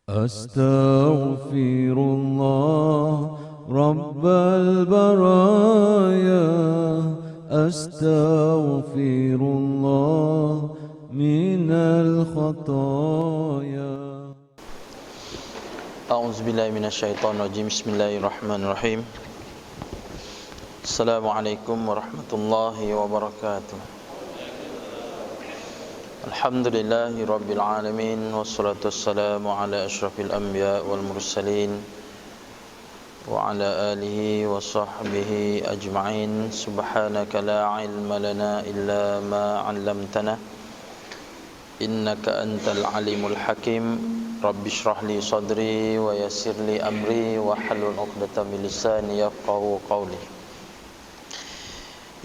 Astaghfirullah Rabbal baraya. Astaghfirullah minal khataya. A'udzubillahi minasyaitonirrajim. Bismillahirrahmanirrahim. Assalamualaikum warahmatullahi wabarakatuh. Alhamdulillahi rabbil alamin, wassalatu wassalamu ala asyrafil anbiya wal mursalin wa ala alihi wa sahbihi ajma'in. Subhanaka la ilma lana illa ma 'allamtana innaka antal alimul hakim. Rabbi shrah li sadri wa yassir li amri wa halul 'uqdatam min lisani yafqahu qawli.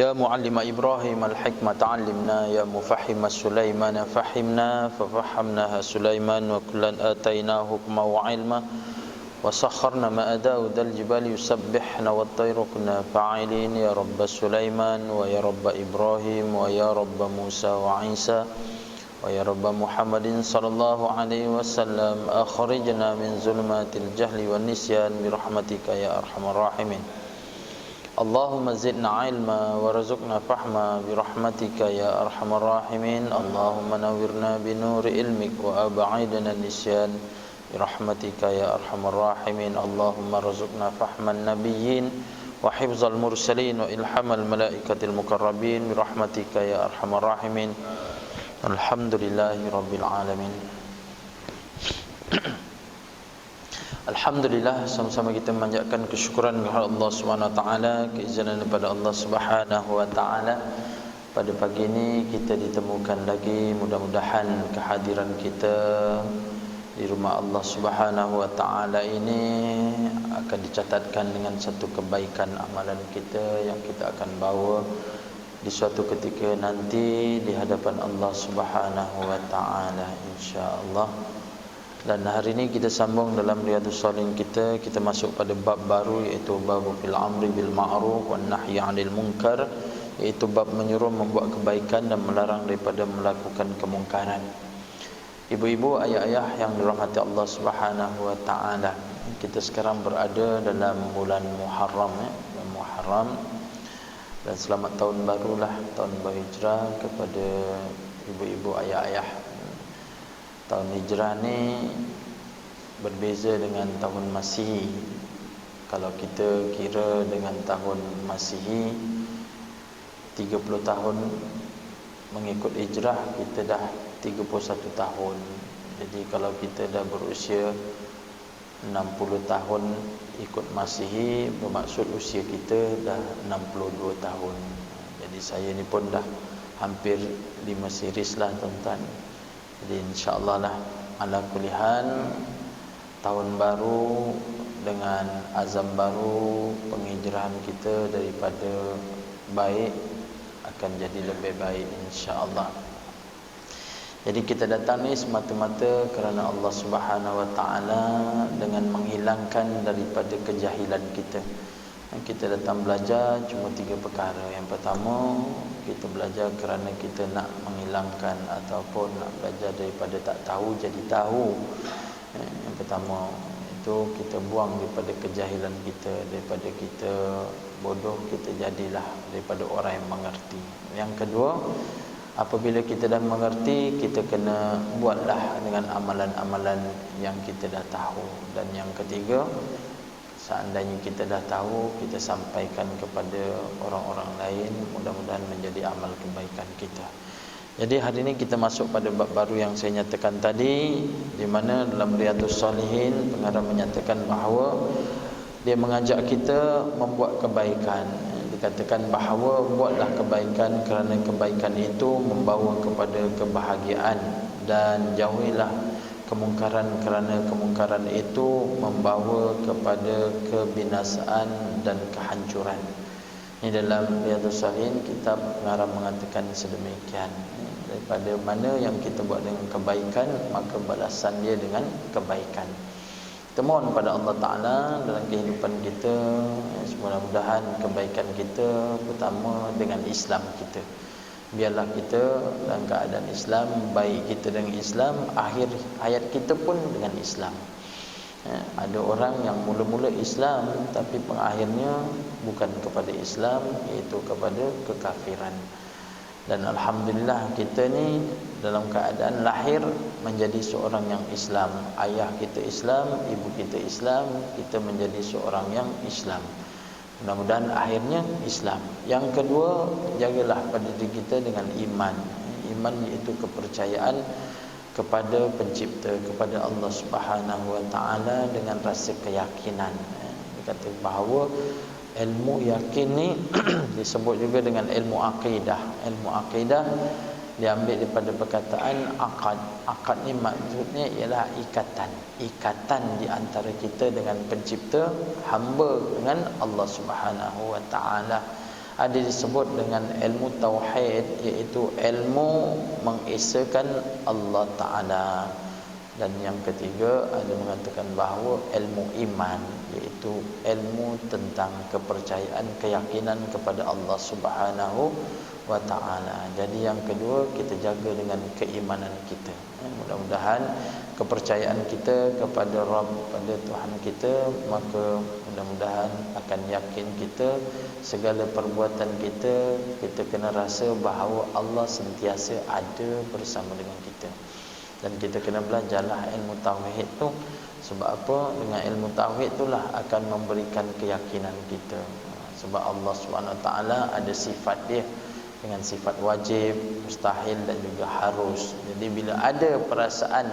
Ya muallima Ibrahim al-hikmata 'allimna, ya mufahhima Sulaiman fahimna, fafahamnaha Sulaiman wa kullan ataina hukma wa 'ilma wa sakharna ma'a Daud al-jibali yusabbihna wat-tayru kunna fa'ilin. Ya rabb Sulaiman wa ya rabb Ibrahim wa ya rabb Musa wa Isa wa ya rabb Muhammadin sallallahu alaihi wasallam, akhrijna min zulumatil jahli wan nisyan bi rahmatika ya arhamar rahimin. Allahumma zidna ilma warzuqna fahma bi rahmatika ya arhamar rahimin. Allahumma nawwirna bi nuri ilmik wa ab'idna nisyan bi rahmatika ya arhamar rahimin. Allahumma rzuqna fahman nabiyyin wa hifzal mursalin wa ilhamal malaikatil mukarrabin bi rahmatika ya arhamar rahimin. Alhamdulillahi rabbil alamin. Alhamdulillah, sama-sama kita memanjatkan kesyukuran kepada Allah Subhanahu wa taala, keizinan daripada Allah Subhanahu wa taala. Pada pagi ini kita ditemukan lagi, mudah-mudahan kehadiran kita di rumah Allah Subhanahu wa taala ini akan dicatatkan dengan satu kebaikan amalan kita yang kita akan bawa di suatu ketika nanti di hadapan Allah Subhanahu wa taala, insya-Allah. Dan hari ini kita sambung dalam Riyadhus Shalihin kita masuk pada bab baru, iaitu bab fil amri bil ma'ruf wan nahyi 'anil munkar, iaitu bab menyuruh membuat kebaikan dan melarang daripada melakukan kemungkaran. Ibu-ibu, ayah-ayah yang dirahmati Allah Subhanahu wa taala, kita sekarang berada dalam bulan Muharram, bulan Muharram, dan selamat tahun barulah, tahun baru hijrah kepada ibu-ibu, ayah-ayah. Tahun hijrah ni berbeza dengan tahun Masihi. Kalau kita kira dengan tahun Masihi 30 tahun mengikut hijrah, kita dah 31 tahun. Jadi kalau kita dah berusia 60 tahun ikut Masihi, bermaksud usia kita dah 62 tahun. Jadi saya ni pun dah hampir 5 series lah tuan-tuan. Jadi insya-Allah lah, ala kulihan, tahun baru dengan azam baru, penghijrahan kita daripada baik akan jadi lebih baik, insya-Allah. Jadi kita datang ni semata-mata kerana Allah Subhanahu wa taala dengan menghilangkan daripada kejahilan kita. Kita datang belajar cuma 3 perkara. Yang pertama, kita belajar kerana kita nak menghilangkan ataupun nak belajar daripada tak tahu jadi tahu. Yang pertama itu kita buang daripada kejahilan kita, daripada kita bodoh kita jadilah daripada orang yang mengerti. Yang kedua, apabila kita dah mengerti, kita kena buatlah dengan amalan-amalan yang kita dah tahu. Dan yang ketiga, seandainya kita dah tahu, kita sampaikan kepada orang-orang lain, mudah-mudahan menjadi amal kebaikan kita. Jadi hari ini kita masuk pada bab baru yang saya nyatakan tadi, di mana dalam Riyadhus Shalihin pengarang menyatakan bahawa dia mengajak kita membuat kebaikan. Dikatakan bahawa buatlah kebaikan kerana kebaikan itu membawa kepada kebahagiaan, dan jauhilah kemungkaran kerana kemungkaran itu membawa kepada kebinasaan dan kehancuran. Ini dalam Riyadhus Shalihin kitab pengarang mengatakan sedemikian. Daripada mana yang kita buat dengan kebaikan, maka balasan dia dengan kebaikan. Kita mohon pada Allah Ta'ala dalam kehidupan kita, mudah-mudahan kebaikan kita pertama dengan Islam kita. Biarlah kita dalam keadaan Islam, baik kita dengan Islam, akhir hayat kita pun dengan Islam. Ada orang yang mula-mula Islam tapi pengakhirnya bukan kepada Islam, iaitu kepada kekafiran. Dan alhamdulillah kita ni dalam keadaan lahir menjadi seorang yang Islam. Ayah kita Islam, ibu kita Islam, kita menjadi seorang yang Islam. Mudah-mudahan akhirnya Islam. Yang kedua, jagalah pada diri kita dengan iman. Iman iaitu kepercayaan kepada pencipta, kepada Allah Subhanahu wa taala dengan rasa keyakinan. Dia kata bahawa ilmu yakin ni disebut juga dengan ilmu akidah. Ilmu akidah diambil daripada perkataan akad. Akad ni maksudnya ialah ikatan. Ikatan di antara kita dengan pencipta, hamba dengan Allah Subhanahu wa taala. Ada disebut dengan ilmu tauhid, iaitu ilmu mengesakan Allah taala. Dan yang ketiga ada mengatakan bahawa ilmu iman, iaitu ilmu tentang kepercayaan, keyakinan kepada Allah Subhanahu wa taala. Jadi yang kedua, kita jaga dengan keimanan kita. Mudah-mudahan kepercayaan kita kepada Rabb, pada Tuhan kita, maka mudah-mudahan akan yakin kita segala perbuatan kita, kita kena rasa bahawa Allah sentiasa ada bersama dengan kita. Dan kita kena belajarlah ilmu tauhid tu. Sebab apa? Dengan ilmu tauhid itulah akan memberikan keyakinan kita. Sebab Allah SWT ada sifat dia dengan sifat wajib, mustahil dan juga harus. Jadi bila ada perasaan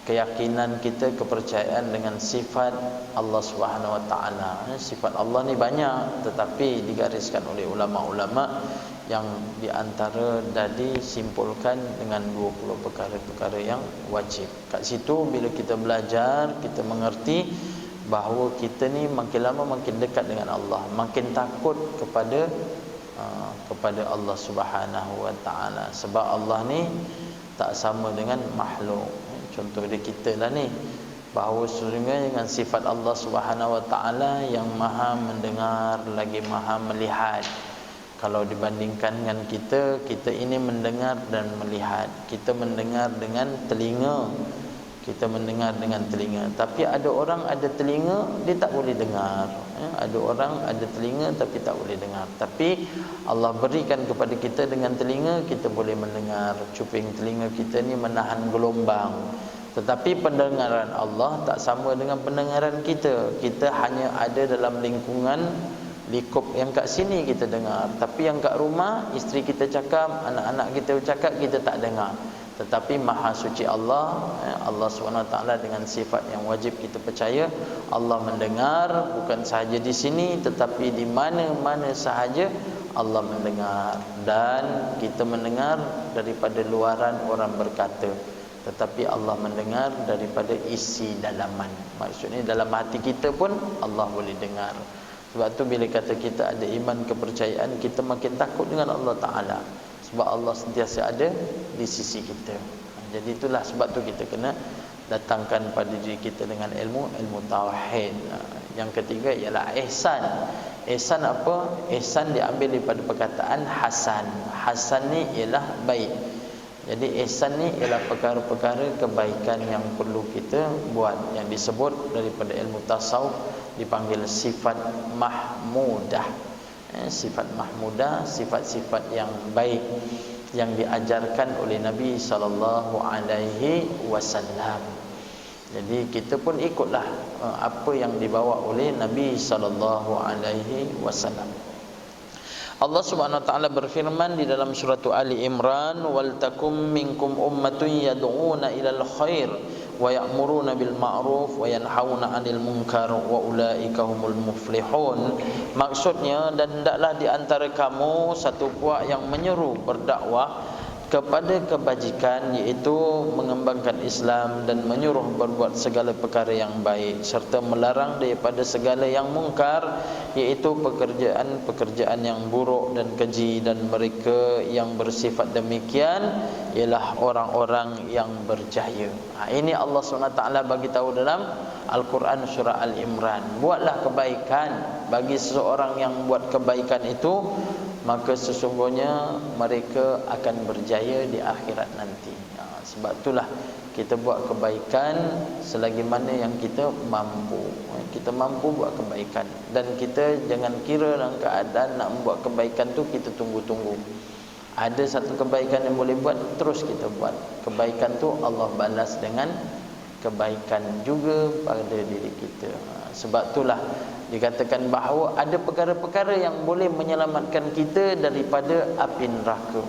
keyakinan kita, kepercayaan dengan sifat Allah SWT, sifat Allah ni banyak, tetapi digariskan oleh ulama-ulama yang diantara tadi simpulkan dengan 20 perkara-perkara yang wajib. Kat situ bila kita belajar, kita mengerti bahawa kita ni makin lama makin dekat dengan Allah, makin takut kepada Allah Subhanahu wa taala. Sebab Allah ni tak sama dengan makhluk. Contoh dia kita lah ni, bahawa sesungguhnya dengan sifat Allah Subhanahu wa taala yang maha mendengar lagi maha melihat. Kalau dibandingkan dengan kita, kita ini mendengar dan melihat. Kita mendengar dengan telinga, kita mendengar dengan telinga. Tapi ada orang ada telinga, dia tak boleh dengar. Ada orang ada telinga tapi tak boleh dengar. Tapi Allah berikan kepada kita dengan telinga, kita boleh mendengar. Cuping telinga kita ni menahan gelombang. Tetapi pendengaran Allah tak sama dengan pendengaran kita. Kita hanya ada dalam lingkungan likup yang kat sini kita dengar, tapi yang kat rumah isteri kita cakap, anak-anak kita bercakap, kita tak dengar. Tetapi maha suci Allah, Allah SWT dengan sifat yang wajib kita percaya, Allah mendengar bukan sahaja di sini, tetapi di mana-mana sahaja Allah mendengar. Dan kita mendengar daripada luaran orang berkata, tetapi Allah mendengar daripada isi dalaman. Maksudnya dalam hati kita pun Allah boleh dengar. Sebab tu bila kata kita ada iman, kepercayaan, kita makin takut dengan Allah Ta'ala. Sebab Allah sentiasa ada di sisi kita. Jadi itulah sebab tu kita kena datangkan pada diri kita dengan ilmu tauhid. Yang ketiga ialah ihsan. Ihsan apa? Ihsan diambil daripada perkataan hasan. Hasan ni ialah baik. Jadi ihsan ni ialah perkara-perkara kebaikan yang perlu kita buat, yang disebut daripada ilmu tasawuf dipanggil sifat mahmudah. Sifat mahmudah, sifat-sifat yang baik yang diajarkan oleh Nabi sallallahu alaihi wasallam. Jadi kita pun ikutlah apa yang dibawa oleh Nabi sallallahu alaihi wasallam. Allah Subhanahu wa taala berfirman di dalam surah Ali Imran, wal takum minkum ummatun yad'una ilal khair wa ya'muruna bil ma'ruf wa yanhauna 'anil munkar wa ulaika humul muflihun. Maksudnya, dan hendaklah di antara kamu satu puak yang menyeru berdakwah kepada kebajikan, iaitu mengembangkan Islam, dan menyuruh berbuat segala perkara yang baik, serta melarang daripada segala yang mungkar, iaitu pekerjaan-pekerjaan yang buruk dan keji. Dan mereka yang bersifat demikian ialah orang-orang yang berjaya. Ini Allah SWT bagi tahu dalam Al-Quran surah Al-Imran. Buatlah kebaikan. Bagi seseorang yang buat kebaikan itu, maka sesungguhnya mereka akan berjaya di akhirat nanti. Sebab itulah kita buat kebaikan selagi mana yang kita mampu. Kita mampu buat kebaikan, dan kita jangan kira dalam keadaan nak membuat kebaikan tu kita tunggu-tunggu. Ada satu kebaikan yang boleh buat, terus kita buat. Kebaikan tu Allah balas dengan kebaikan juga pada diri kita. Sebab itulah dikatakan bahawa ada perkara-perkara yang boleh menyelamatkan kita daripada api neraka.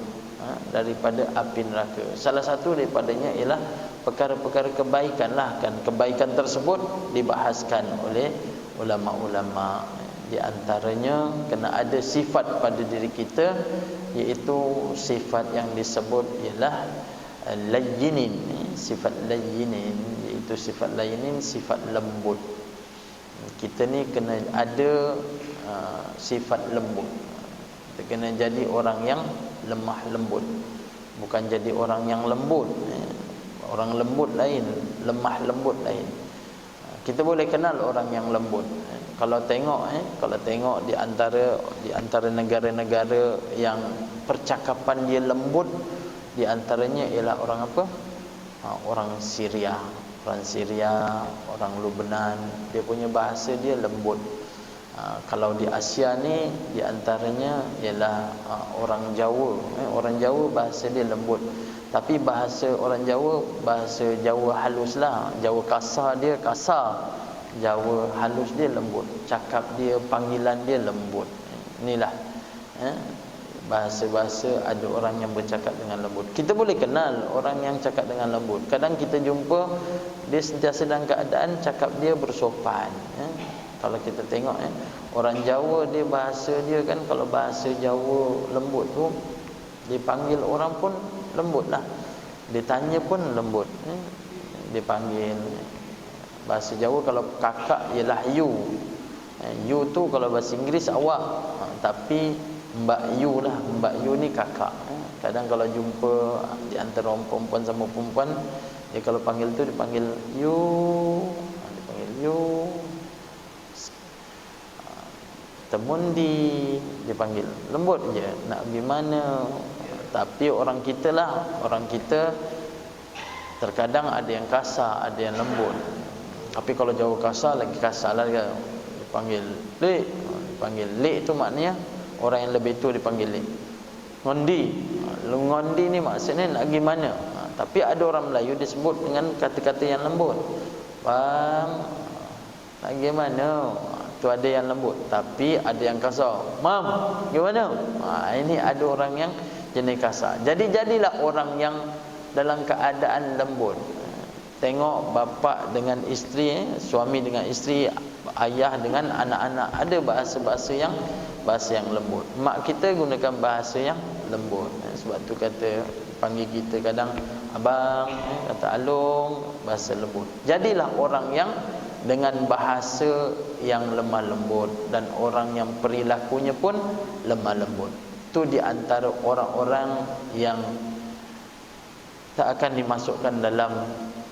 Daripada api neraka. Salah satu daripadanya ialah perkara-perkara kebaikan lah kan. Kebaikan tersebut dibahaskan oleh ulama-ulama. Di antaranya kena ada sifat pada diri kita, iaitu sifat yang disebut ialah layyinin. Sifat layyinin, iaitu sifat layyinin, sifat lembut. Kita ni kena ada sifat lembut. Kita kena jadi orang yang lemah lembut, bukan jadi orang yang lembut. Orang lembut lain, lemah lembut lain. Kita boleh kenal orang yang lembut. Kalau tengok di antara negara-negara yang percakapan dia lembut, di antaranya ialah orang apa? Orang Syria. Orang Syria, orang Lebanon, dia punya bahasa dia lembut. Kalau di Asia ni, di antaranya ialah orang Jawa. Orang Jawa bahasa dia lembut. Tapi bahasa orang Jawa, bahasa Jawa halus lah. Jawa kasar dia kasar, Jawa halus dia lembut. Cakap dia, panggilan dia lembut. Inilah bahasa-bahasa ada orang yang bercakap dengan lembut. Kita boleh kenal orang yang cakap dengan lembut. Kadang kita jumpa dia sentiasa dalam keadaan cakap dia bersopan. Kalau kita tengok orang Jawa, dia bahasa dia kan, kalau bahasa Jawa lembut tu, dipanggil orang pun lembut lah, ditanya pun lembut. Dipanggil bahasa Jawa, kalau kakak ialah you. You tu kalau bahasa Inggeris awak, tapi Mbak You lah. Mbak You ni kakak. Kadang kalau jumpa di antara orang perempuan sama perempuan, dia kalau panggil tu dipanggil you, dipanggil you. Temundi dipanggil lembut je, nak pergi mana. Tapi orang kita lah, orang kita terkadang ada yang kasar, ada yang lembut. Tapi kalau Jawa kasar, lagi kasar lah dia. Dipanggil lek. Dipanggil lek tu maknanya orang yang lebih tua dipanggil lek. Ngondi. Ngondi ni maksudnya nak pergi mana. Tapi ada orang Melayu disebut dengan kata-kata yang lembut. Bang, nak pergi mana? Tu ada yang lembut, tapi ada yang kasar. Mam, gimana? Ini ada orang yang jenis kasar. Jadi jadilah orang yang dalam keadaan lembut. Tengok bapa dengan isteri, suami dengan isteri, ayah dengan anak-anak, ada bahasa-bahasa yang lembut. Mak kita gunakan bahasa yang lembut. Sebab tu kata panggil kita kadang abang, kata along, bahasa lembut. Jadilah orang yang dengan bahasa yang lemah lembut, dan orang yang perilakunya pun lemah lembut. Itu di antara orang-orang yang tak akan dimasukkan dalam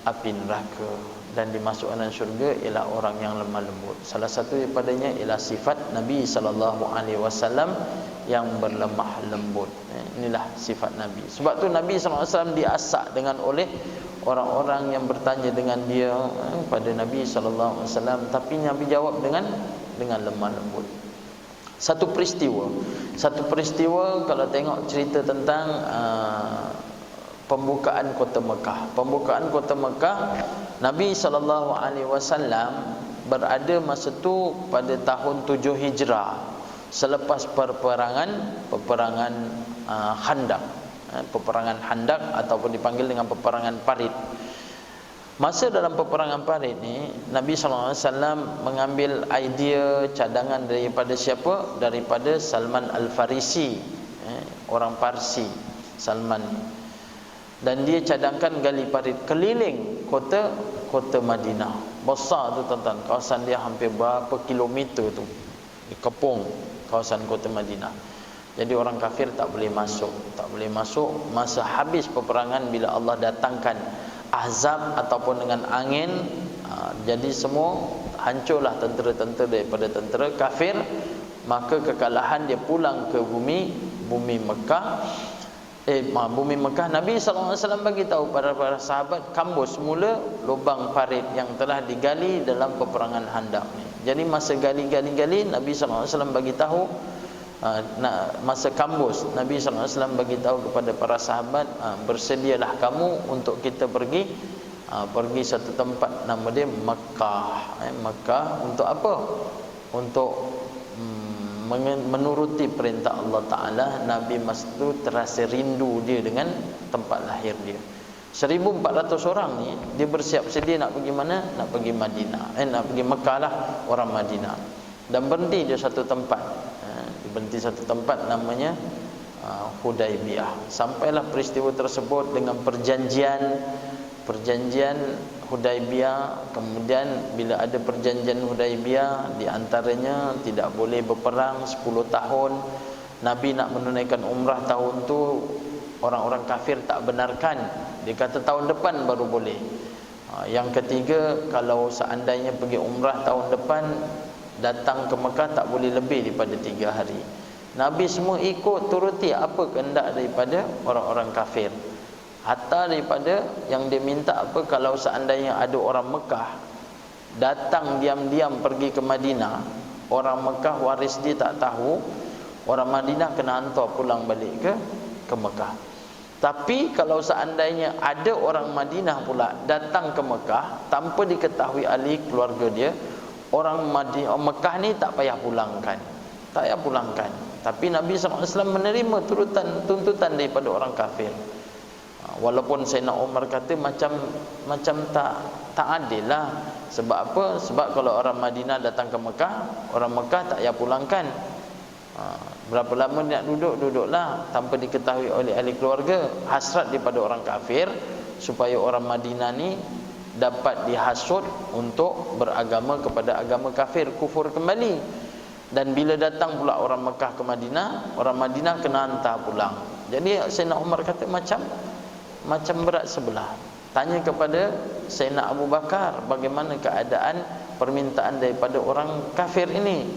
api neraka dan dimasukkan dalam syurga ialah orang yang lemah lembut. Salah satu daripadanya ialah sifat Nabi SAW yang berlemah lembut. Inilah sifat Nabi. Sebab tu Nabi SAW diasak oleh orang-orang yang bertanya dengan dia pada Nabi SAW, tapi Nabi jawab dengan lemah lembut. Satu peristiwa kalau tengok cerita tentang pembukaan kota Mekah. Pembukaan kota Mekah, Nabi SAW berada masa tu pada tahun 7 Hijrah, selepas peperangan Khandaq. Peperangan Khandaq ataupun dipanggil dengan peperangan Parit. Masa dalam peperangan Parit ni, Nabi SAW mengambil idea cadangan daripada siapa? Daripada Salman Al-Farisi, orang Parsi, Salman. Dan dia cadangkan gali parit keliling kota Madinah. Besar tu tuan-tuan, kawasan dia hampir berapa kilometer tu, dikepung kawasan kota Madinah. Jadi orang kafir tak boleh masuk. Masa habis peperangan, bila Allah datangkan azab ataupun dengan angin, jadi semua hancurlah tentera-tentera daripada tentera kafir. maka kekalahan dia pulang ke bumi Mekah. Bumi Mekah. Nabi SAW bagi tahu pada para sahabat, kambus semula lubang parit yang telah digali dalam peperangan Handak ni. Jadi masa gali, Nabi SAW bagi tahu, masa kambus, Nabi SAW bagi tahu kepada para sahabat, bersedialah kamu untuk kita pergi satu tempat nama dia Mekah. Mekah untuk apa? Untuk menuruti perintah Allah Ta'ala. Nabi Mas'ud terasa rindu dia dengan tempat lahir dia. 1,400 orang ni, dia bersiap sedia nak pergi mana? Nak pergi Madinah, nak pergi Mekah lah, orang Madinah. Dan berhenti dia satu tempat, berhenti satu tempat namanya Hudaibiyah. Sampailah peristiwa tersebut dengan perjanjian Hudaibiyah. Kemudian bila ada perjanjian Hudaibiyah, di antaranya tidak boleh berperang 10 tahun. Nabi nak menunaikan umrah tahun tu, orang-orang kafir tak benarkan. Dia kata tahun depan baru boleh. Yang ketiga, kalau seandainya pergi umrah tahun depan, datang ke Mekah tak boleh lebih daripada 3 hari. Nabi semua ikut turuti apa kehendak daripada orang-orang kafir. Hatta daripada yang dia minta apa, kalau seandainya ada orang Mekah datang diam-diam pergi ke Madinah, orang Mekah waris dia tak tahu, orang Madinah kena hantar pulang balik ke Mekah. Tapi kalau seandainya ada orang Madinah pula datang ke Mekah tanpa diketahui ahli keluarga dia, orang Mekah ni tak payah pulangkan. Tapi Nabi SAW menerima tuntutan daripada orang kafir. Walaupun Sayyidina Umar kata macam tak adil lah. Sebab apa? Sebab kalau orang Madinah datang ke Mekah, orang Mekah tak payah pulangkan. Berapa lama nak duduklah tanpa diketahui oleh ahli keluarga. Hasrat daripada orang kafir supaya orang Madinah ni dapat dihasut untuk beragama kepada agama kafir, kufur kembali. Dan bila datang pula orang Mekah ke Madinah, orang Madinah kena hantar pulang. Jadi Sayyidina Umar kata macam berat sebelah. Tanya kepada Sayyidina Abu Bakar, bagaimana keadaan permintaan daripada orang kafir ini.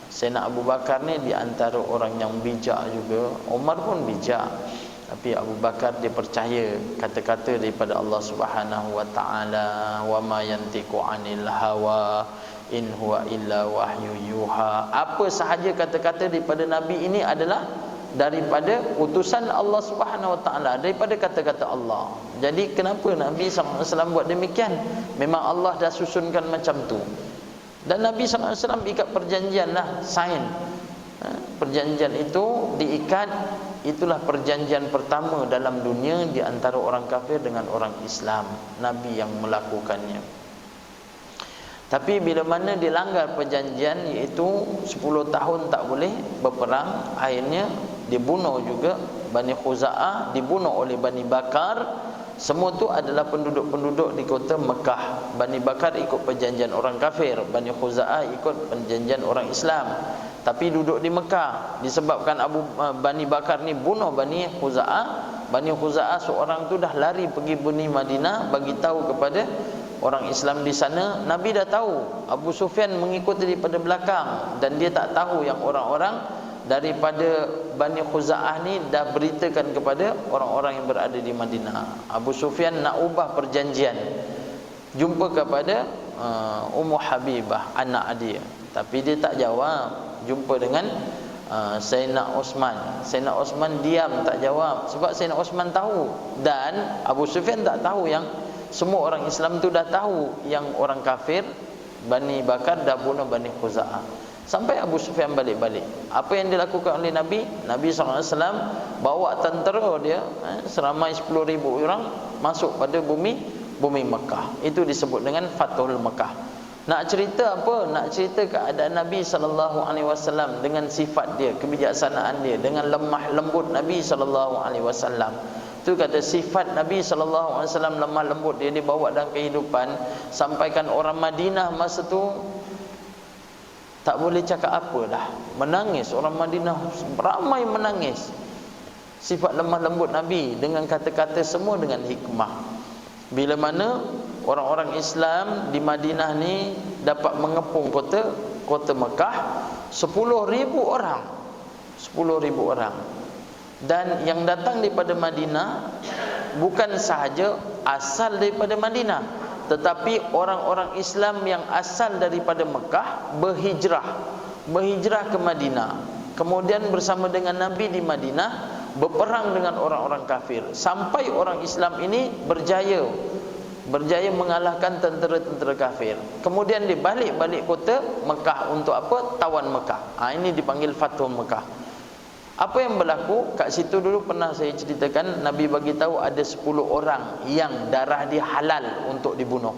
Sayyidina Abu Bakar ni di antara orang yang bijak juga. Umar pun bijak, tapi Abu Bakar dia percaya kata-kata daripada Allah Subhanahu wa taala, wa ma yantiqu anil hawa in huwa illa wahyu yuha. Apa sahaja kata-kata daripada Nabi ini adalah daripada utusan Allah Subhanahu wa taala, daripada kata-kata Allah. Jadi kenapa Nabi SAW buat demikian? Memang Allah dah susunkan macam tu. Dan Nabi SAW ikat perjanjian lah, sign. Perjanjian itu diikat. Itulah perjanjian pertama dalam dunia di antara orang kafir dengan orang Islam. Nabi yang melakukannya. Tapi bila mana dilanggar perjanjian, iaitu 10 tahun tak boleh berperang, akhirnya dibunuh juga. Bani Khuza'ah dibunuh oleh Bani Bakar. Semua tu adalah penduduk-penduduk di kota Mekah. Bani Bakar ikut perjanjian orang kafir, Bani Khuza'ah ikut perjanjian orang Islam. Tapi duduk di Mekah. Disebabkan Bani Bakar ni bunuh Bani Khuza'ah, Bani Khuza'ah seorang tu dah lari pergi Bani Madinah, bagi tahu kepada orang Islam di sana. Nabi dah tahu, Abu Sufyan mengikuti daripada belakang, dan dia tak tahu yang orang-orang daripada Bani Khuza'ah ni dah beritakan kepada orang-orang yang berada di Madinah. Abu Sufyan nak ubah perjanjian, jumpa kepada Ummu Habibah, anak dia, tapi dia tak jawab. Jumpa dengan Sayyidina Osman. Sayyidina Osman diam, tak jawab. Sebab Sayyidina Osman tahu, dan Abu Sufyan tak tahu yang semua orang Islam tu dah tahu yang orang kafir Bani Bakar dah bunuh Bani Khuza'ah. Sampai Abu Sufyan balik-balik. Apa yang dilakukan oleh Nabi? Nabi SAW bawa tentera dia, seramai 10,000 orang masuk pada bumi Mekah. Itu disebut dengan Fathul Mekah. Nak cerita apa? Nak cerita keadaan Nabi SAW dengan sifat dia, kebijaksanaan dia, dengan lemah lembut Nabi SAW. Itu kata sifat Nabi SAW lemah lembut dia dibawa dalam kehidupan. Sampaikan orang Madinah masa tu tak boleh cakap apa dah, menangis. Orang Madinah ramai menangis. Sifat lemah lembut Nabi dengan kata-kata semua dengan hikmah. Bila mana orang-orang Islam di Madinah ni dapat mengepung kota Mekah, 10,000 orang. 10,000 orang. Dan yang datang daripada Madinah bukan sahaja asal daripada Madinah, tetapi orang-orang Islam yang asal daripada Mekah berhijrah ke Madinah. Kemudian bersama dengan Nabi di Madinah berperang dengan orang-orang kafir sampai orang Islam ini berjaya mengalahkan tentera-tentera kafir. Kemudian dia balik kota Mekah untuk apa? Tawan Mekah. Ini dipanggil Fathu Mekah. Apa yang berlaku? Kat situ dulu pernah saya ceritakan, Nabi bagi tahu ada 10 orang yang darah dia halal untuk dibunuh.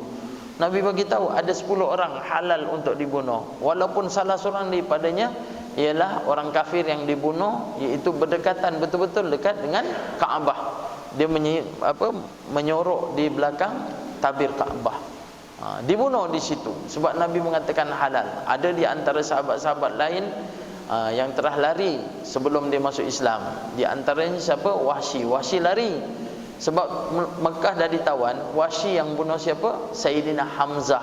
Nabi bagi tahu ada 10 orang halal untuk dibunuh. Walaupun salah seorang daripadanya ialah orang kafir yang dibunuh, iaitu berdekatan betul-betul dekat dengan Kaabah. Dia menyorok di belakang tabir Kaabah. Dibunuh di situ sebab Nabi mengatakan halal. Ada di antara sahabat-sahabat lain yang telah lari sebelum dia masuk Islam. Di antaranya siapa? Wahsy lari sebab Mekah dah ditawan. Wahsy yang bunuh siapa? Sayyidina Hamzah.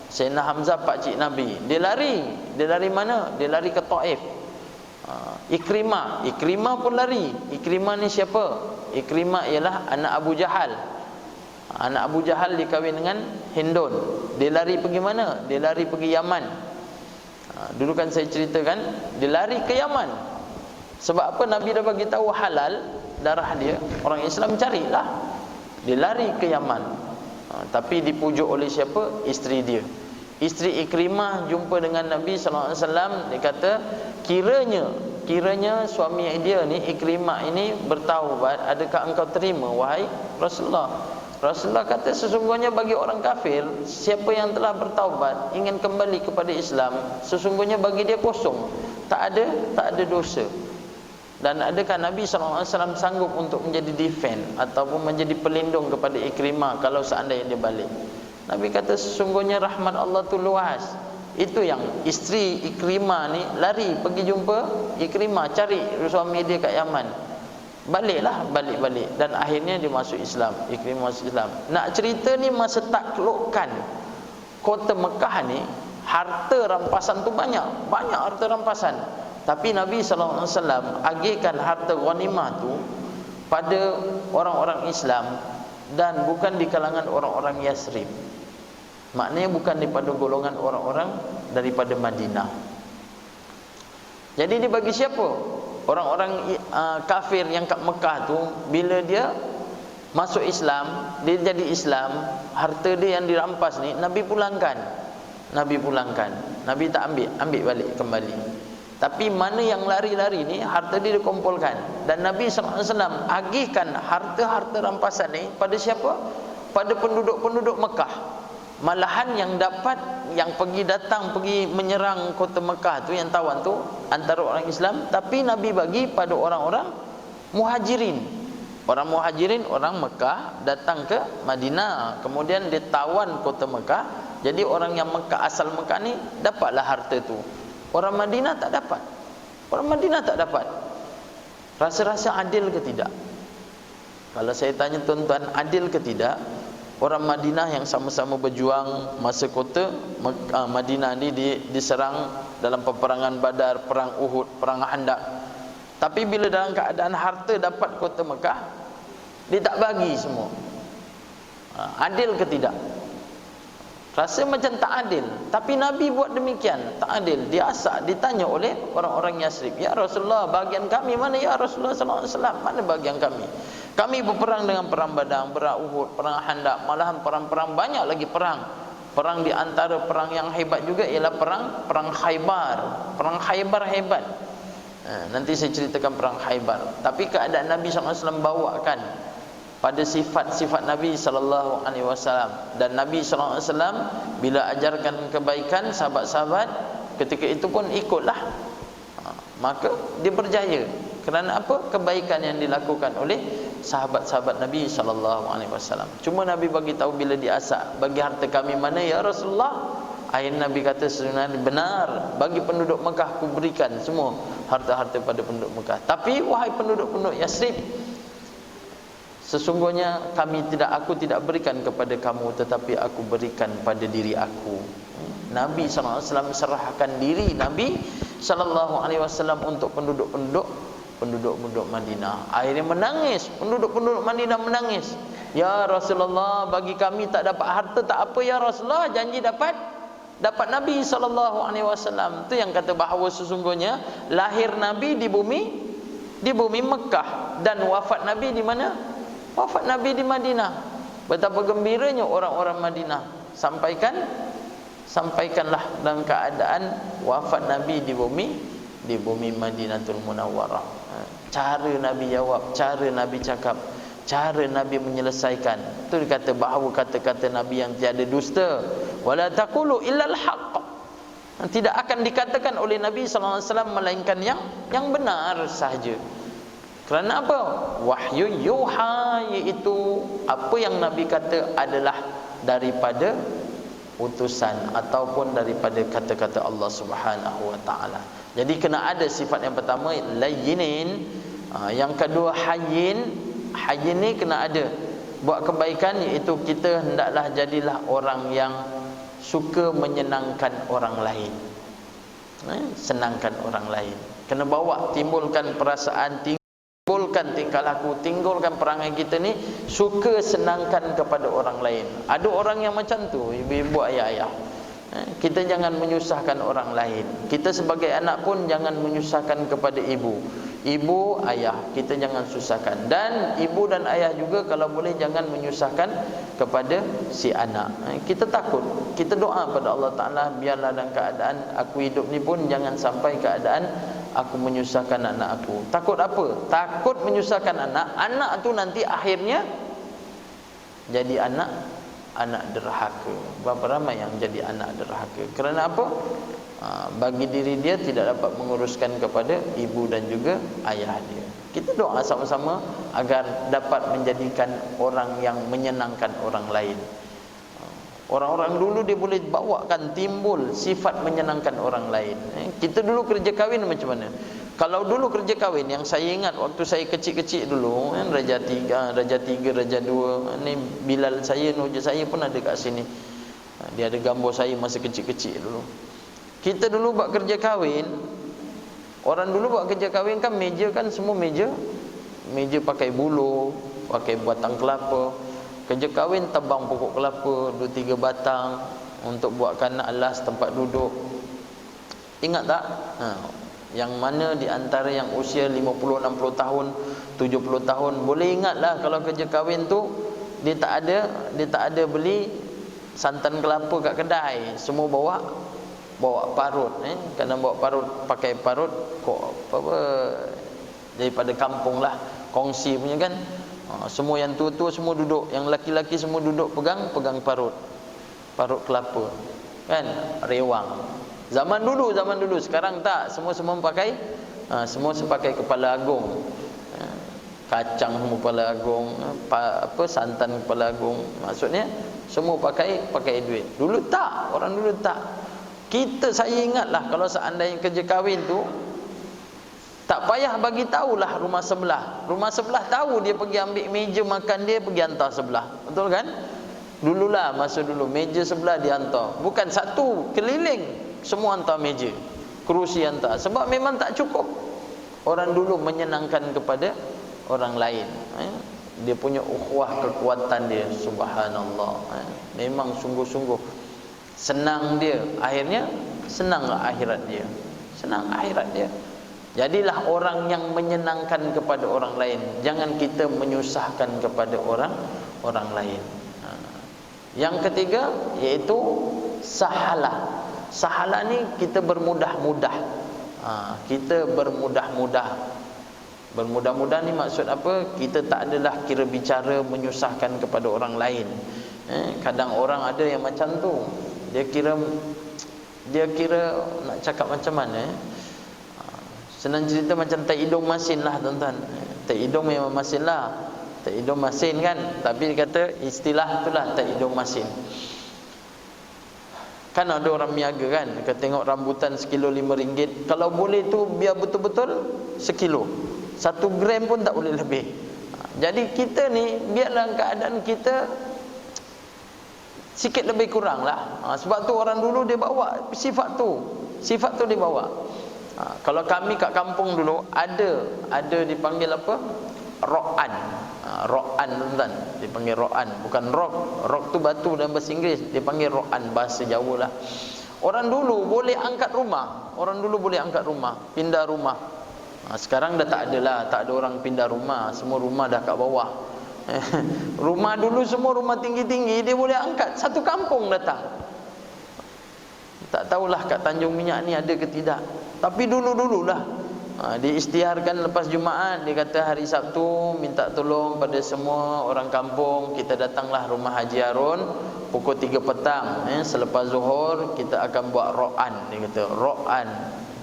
Sayyidina Hamzah pakcik Nabi. Dia lari mana? Dia lari ke Taif. Ikrimah pun lari. Ikrimah ni siapa? Ikrimah ialah anak Abu Jahal. Anak Abu Jahal dikahwin dengan Hindun. Dia lari pergi mana? Dia lari pergi Yaman. Dulu kan saya ceritakan, dia lari ke Yaman. Sebab apa? Nabi dah bagi tahu halal darah dia. Orang Islam carilah. Dia lari ke Yaman. Tapi dipujuk oleh siapa? Isteri dia. Isteri Ikrimah jumpa dengan Nabi SAW. Dia kata, kiranya suami dia ni, Ikrimah ini bertaubat, adakah engkau terima wahai Rasulullah? Rasulullah kata, sesungguhnya bagi orang kafir, siapa yang telah bertaubat ingin kembali kepada Islam, sesungguhnya bagi dia kosong, tak ada dosa. Dan adakah Nabi SAW sanggup untuk menjadi defend ataupun menjadi pelindung kepada Ikrimah kalau seandainya dia balik? Nabi kata, sesungguhnya rahmat Allah tu luas. Itu yang isteri Ikrimah ni lari pergi jumpa Ikrimah, cari suami dia kat Yaman. Balik. Dan akhirnya dia masuk Islam. Ikrimah masuk Islam. Nak cerita ni masa taklukkan kota Mekah ni, harta rampasan tu banyak harta rampasan. Tapi Nabi SAW agihkan harta ghanimah tu pada orang-orang Islam dan bukan di kalangan orang-orang Yasrib. Maknanya bukan daripada golongan orang-orang daripada Madinah. Jadi dia bagi siapa? Orang-orang kafir yang kat Mekah tu, bila dia masuk Islam, dia jadi Islam, harta dia yang dirampas ni Nabi pulangkan. Nabi tak ambil balik kembali. Tapi mana yang lari-lari ni, harta dia dikumpulkan. Dan Nabi SAW agihkan harta-harta rampasan ni pada siapa? Pada penduduk-penduduk Mekah. Malahan yang pergi menyerang kota Mekah tu, yang tawan tu, antara orang Islam, tapi Nabi bagi pada orang-orang Muhajirin. Orang Muhajirin, orang Mekah datang ke Madinah, kemudian dia tawan kota Mekah. Jadi orang yang Mekah, asal Mekah ni dapatlah harta tu. Orang Madinah tak dapat. Rasa-rasa adil ke tidak? Kalau saya tanya tuan-tuan, adil ke tidak? Orang Madinah yang sama-sama berjuang masa kota Madinah ni diserang dalam peperangan Badar, perang Uhud, perang Khandaq. Tapi bila dalam keadaan harta dapat kota Mekah, dia tak bagi semua. Adil ke tidak? Rasa macam tak adil. Tapi Nabi buat demikian, tak adil. Dia ditanya oleh orang-orang Yasrib, ya Rasulullah, bahagian kami mana ya Rasulullah SAW? Mana bahagian kami? Kami berperang dengan perang Badar, perang Uhud, perang Khandaq, malahan perang-perang banyak lagi perang. Perang di antara perang yang hebat juga ialah perang Khaybar. Perang Khaybar hebat. Nanti saya ceritakan perang Khaybar. Tapi keadaan Nabi SAW bawakan pada sifat-sifat Nabi SAW. Dan Nabi SAW bila ajarkan kebaikan, sahabat-sahabat ketika itu pun ikutlah. Maka dia berjaya. Kerana apa? Kebaikan yang dilakukan oleh sahabat-sahabat Nabi SAW. Cuma Nabi bagi tahu bila diasak, bagi harta kami mana ya Rasulullah? Akhirnya Nabi kata, sebenarnya benar, bagi penduduk Mekah aku berikan semua harta-harta pada penduduk Mekah. Tapi wahai penduduk-penduduk Yasrib, sesungguhnya aku tidak berikan kepada kamu, tetapi aku berikan pada diri aku. Nabi SAW serahkan diri Nabi sallallahu alaihi wasallam untuk penduduk Madinah. Akhirnya menangis, penduduk Madinah menangis. Ya Rasulullah, bagi kami tak dapat harta tak apa ya Rasulullah, janji dapat Nabi sallallahu alaihi wasallam. Itu yang kata bahawa sesungguhnya lahir Nabi di bumi Mekah dan wafat Nabi di mana? Wafat Nabi di Madinah. Betapa gembiranya orang-orang Madinah. Sampaikanlah dalam keadaan wafat Nabi di bumi Madinatul Munawwarah. Cara Nabi jawab, cara Nabi cakap, cara Nabi menyelesaikan. Itu dikata bahawa kata-kata Nabi yang tiada dusta. Wala taqulu illal haqq. Tidak akan dikatakan oleh Nabi sallallahu alaihi wasallam melainkan yang benar sahaja. Kerana apa? Wahyu yuha, iaitu apa yang Nabi kata adalah daripada utusan ataupun daripada kata-kata Allah Subhanahu wa taala. Jadi kena ada sifat yang pertama layyinin, yang kedua hayyin. Hayyin ni kena ada buat kebaikan, iaitu kita hendaklah jadilah orang yang suka menyenangkan orang lain. Senangkan orang lain. Kena bawa, timbulkan perasaan, timbulkan tingkah laku, timbulkan perangai kita ni suka senangkan kepada orang lain. Ada orang yang macam tu, ibu-ibu, ayah-ayah. Kita jangan menyusahkan orang lain. Kita sebagai anak pun jangan menyusahkan kepada ibu, ayah, kita jangan susahkan. Dan ibu dan ayah juga kalau boleh jangan menyusahkan kepada si anak. Kita takut, kita doa pada Allah Ta'ala, biarlah dalam keadaan aku hidup ni pun jangan sampai keadaan aku menyusahkan anak aku. Takut apa? Takut menyusahkan anak. Anak tu nanti akhirnya jadi anak derhaka. Berapa ramai yang jadi anak derhaka? Kerana apa? Bagi diri dia tidak dapat menguruskan kepada ibu dan juga ayah dia. Kita doa sama-sama agar dapat menjadikan orang yang menyenangkan orang lain. Orang-orang dulu dia boleh bawakan timbul sifat menyenangkan orang lain. Kita dulu kerja kahwin macam mana? Kalau dulu kerja kahwin yang saya ingat waktu saya kecil-kecil dulu, Raja 3, Raja 2, ni Bilal saya, Nuja saya pun ada kat sini. Dia ada gambar saya masa kecil-kecil dulu. Kita dulu buat kerja kahwin, orang dulu buat kerja kahwin kan meja kan semua meja pakai buluh, pakai batang kelapa. Kerja kahwin tebang pokok kelapa 2-3 batang untuk buatkan alas tempat duduk. Ingat tak? Yang mana di antara yang usia 50, 60 tahun, 70 tahun boleh ingatlah kalau kerja kahwin tu dia tak ada beli santan kelapa kat kedai, semua bawa parut. Kadang bawa parut, pakai parut daripada kampung lah, kongsi punya kan. Semua yang tua-tua semua duduk, yang laki-laki semua duduk pegang parut kelapa kan, rewang. Zaman dulu, sekarang tak, semua pakai kepala agung. Kacang semua kepala agung, santan kepala agung. Maksudnya semua pakai duit. Dulu tak, orang dulu tak. Saya ingatlah kalau seandainya kerja kahwin tu tak payah bagi tahulah rumah sebelah. Rumah sebelah tahu, dia pergi ambil meja makan dia, pergi hantar sebelah. Betul kan? Dululah, masa dulu meja sebelah dia hantar. Bukan satu, keliling semua hantar meja, kerusi hantar. Sebab memang tak cukup. Orang dulu menyenangkan kepada orang lain. Dia punya ukhuwah, kekuatan dia, subhanallah. Memang sungguh-sungguh senang dia. Akhirnya senanglah akhirat dia. Senang akhirat dia. Jadilah orang yang menyenangkan kepada orang lain. Jangan kita menyusahkan kepada orang lain. Yang ketiga iaitu sahalah. Sahalah ni kita bermudah-mudah. Kita bermudah-mudah. Bermudah-mudah ni maksud apa? Kita tak adalah kira bicara menyusahkan kepada orang lain. Kadang orang ada yang macam tu. Dia kira nak cakap macam mana? Senang cerita macam tak hidung masin lah tuan-tuan. Tak hidung memang masin lah. Tak hidung masin kan. Tapi dia kata istilah itulah tak hidung masin. Kan ada orang miaga kan, dia tengok rambutan sekilo RM5. Kalau boleh tu biar betul-betul sekilo. 1 gram pun tak boleh lebih. Jadi kita ni biarlah keadaan kita sikit lebih kurang lah. Sebab tu orang dulu dia bawa sifat tu dia bawa. Kalau kami kat kampung dulu ada dipanggil apa? Ro'an. Ro'an tuan, dipanggil ro'an, bukan rock. Rock tu batu dalam bahasa Inggeris, dipanggil ro'an bahasa Jawa lah. Orang dulu boleh angkat rumah. Orang dulu boleh angkat rumah, pindah rumah. Sekarang dah tak ada lah, tak ada orang pindah rumah. Semua rumah dah kat bawah. Rumah dulu semua rumah tinggi-tinggi, dia boleh angkat. Satu kampung datang. Tak tahulah kat Tanjung Minyak ni ada ke tidak. Tapi dulu-dululah. Diisytiharkan lepas Jumaat, dia kata hari Sabtu minta tolong pada semua orang kampung, kita datanglah rumah Haji Harun pukul 3 petang, selepas Zuhur kita akan buat ro'an. Dia kata ro'an,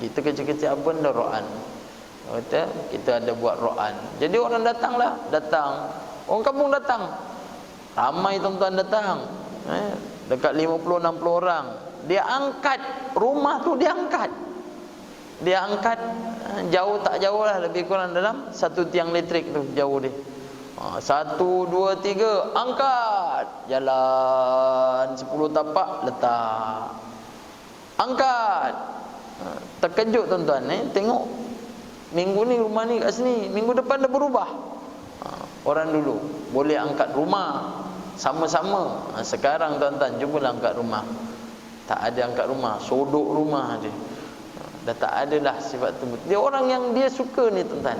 kita kecil-kecil apa benda ro'an, kata kita ada buat ro'an. Jadi orang datanglah, orang kampung datang, ramai tuan-tuan datang, dekat 50-60 orang. Dia angkat rumah tu, dia angkat jauh tak jauh lah, lebih kurang dalam satu tiang elektrik tu jauh dia. 1, 2, 3 angkat, jalan 10 tapak letak, angkat. Terkejut tuan-tuan, tengok minggu ni rumah ni kat sini, minggu depan dah berubah. Orang dulu boleh angkat rumah sama-sama. Sekarang tuan-tuan cubalah angkat rumah, tak ada angkat rumah, sodok rumah je. Dah tak adalah sifat tu. Dia orang yang dia suka ni tuan-tuan,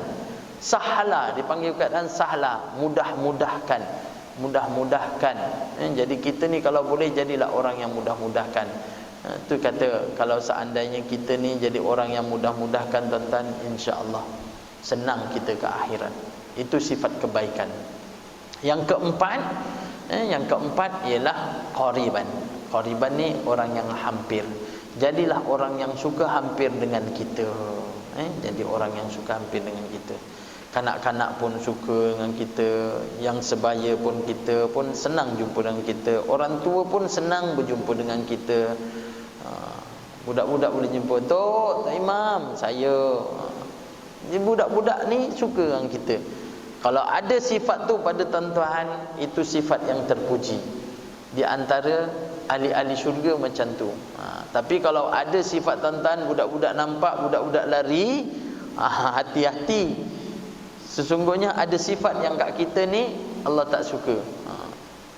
sahla, dipanggil keadaan sahla, mudah-mudahkan. Jadi kita ni kalau boleh jadilah orang yang mudah-mudahkan. Tu kata kalau seandainya kita ni jadi orang yang mudah-mudahkan tuan-tuan, insya-Allah senang kita ke akhirat. Itu sifat kebaikan. Yang keempat ialah qariban. Qariban ni orang yang hampir. Jadilah orang yang suka hampir dengan kita. Jadi orang yang suka hampir dengan kita. Kanak-kanak pun suka dengan kita, yang sebaya pun kita pun senang jumpa dengan kita, orang tua pun senang berjumpa dengan kita. Budak-budak boleh jumpa, Tok Imam saya. Jadi budak-budak ni suka dengan kita. Kalau ada sifat tu pada tuan-tuan, itu sifat yang terpuji. Di antara ahli-ahli syurga macam tu. Tapi kalau ada sifat tuan-tuan, budak-budak nampak, budak-budak lari, hati-hati. Sesungguhnya ada sifat yang kat kita ni Allah tak suka.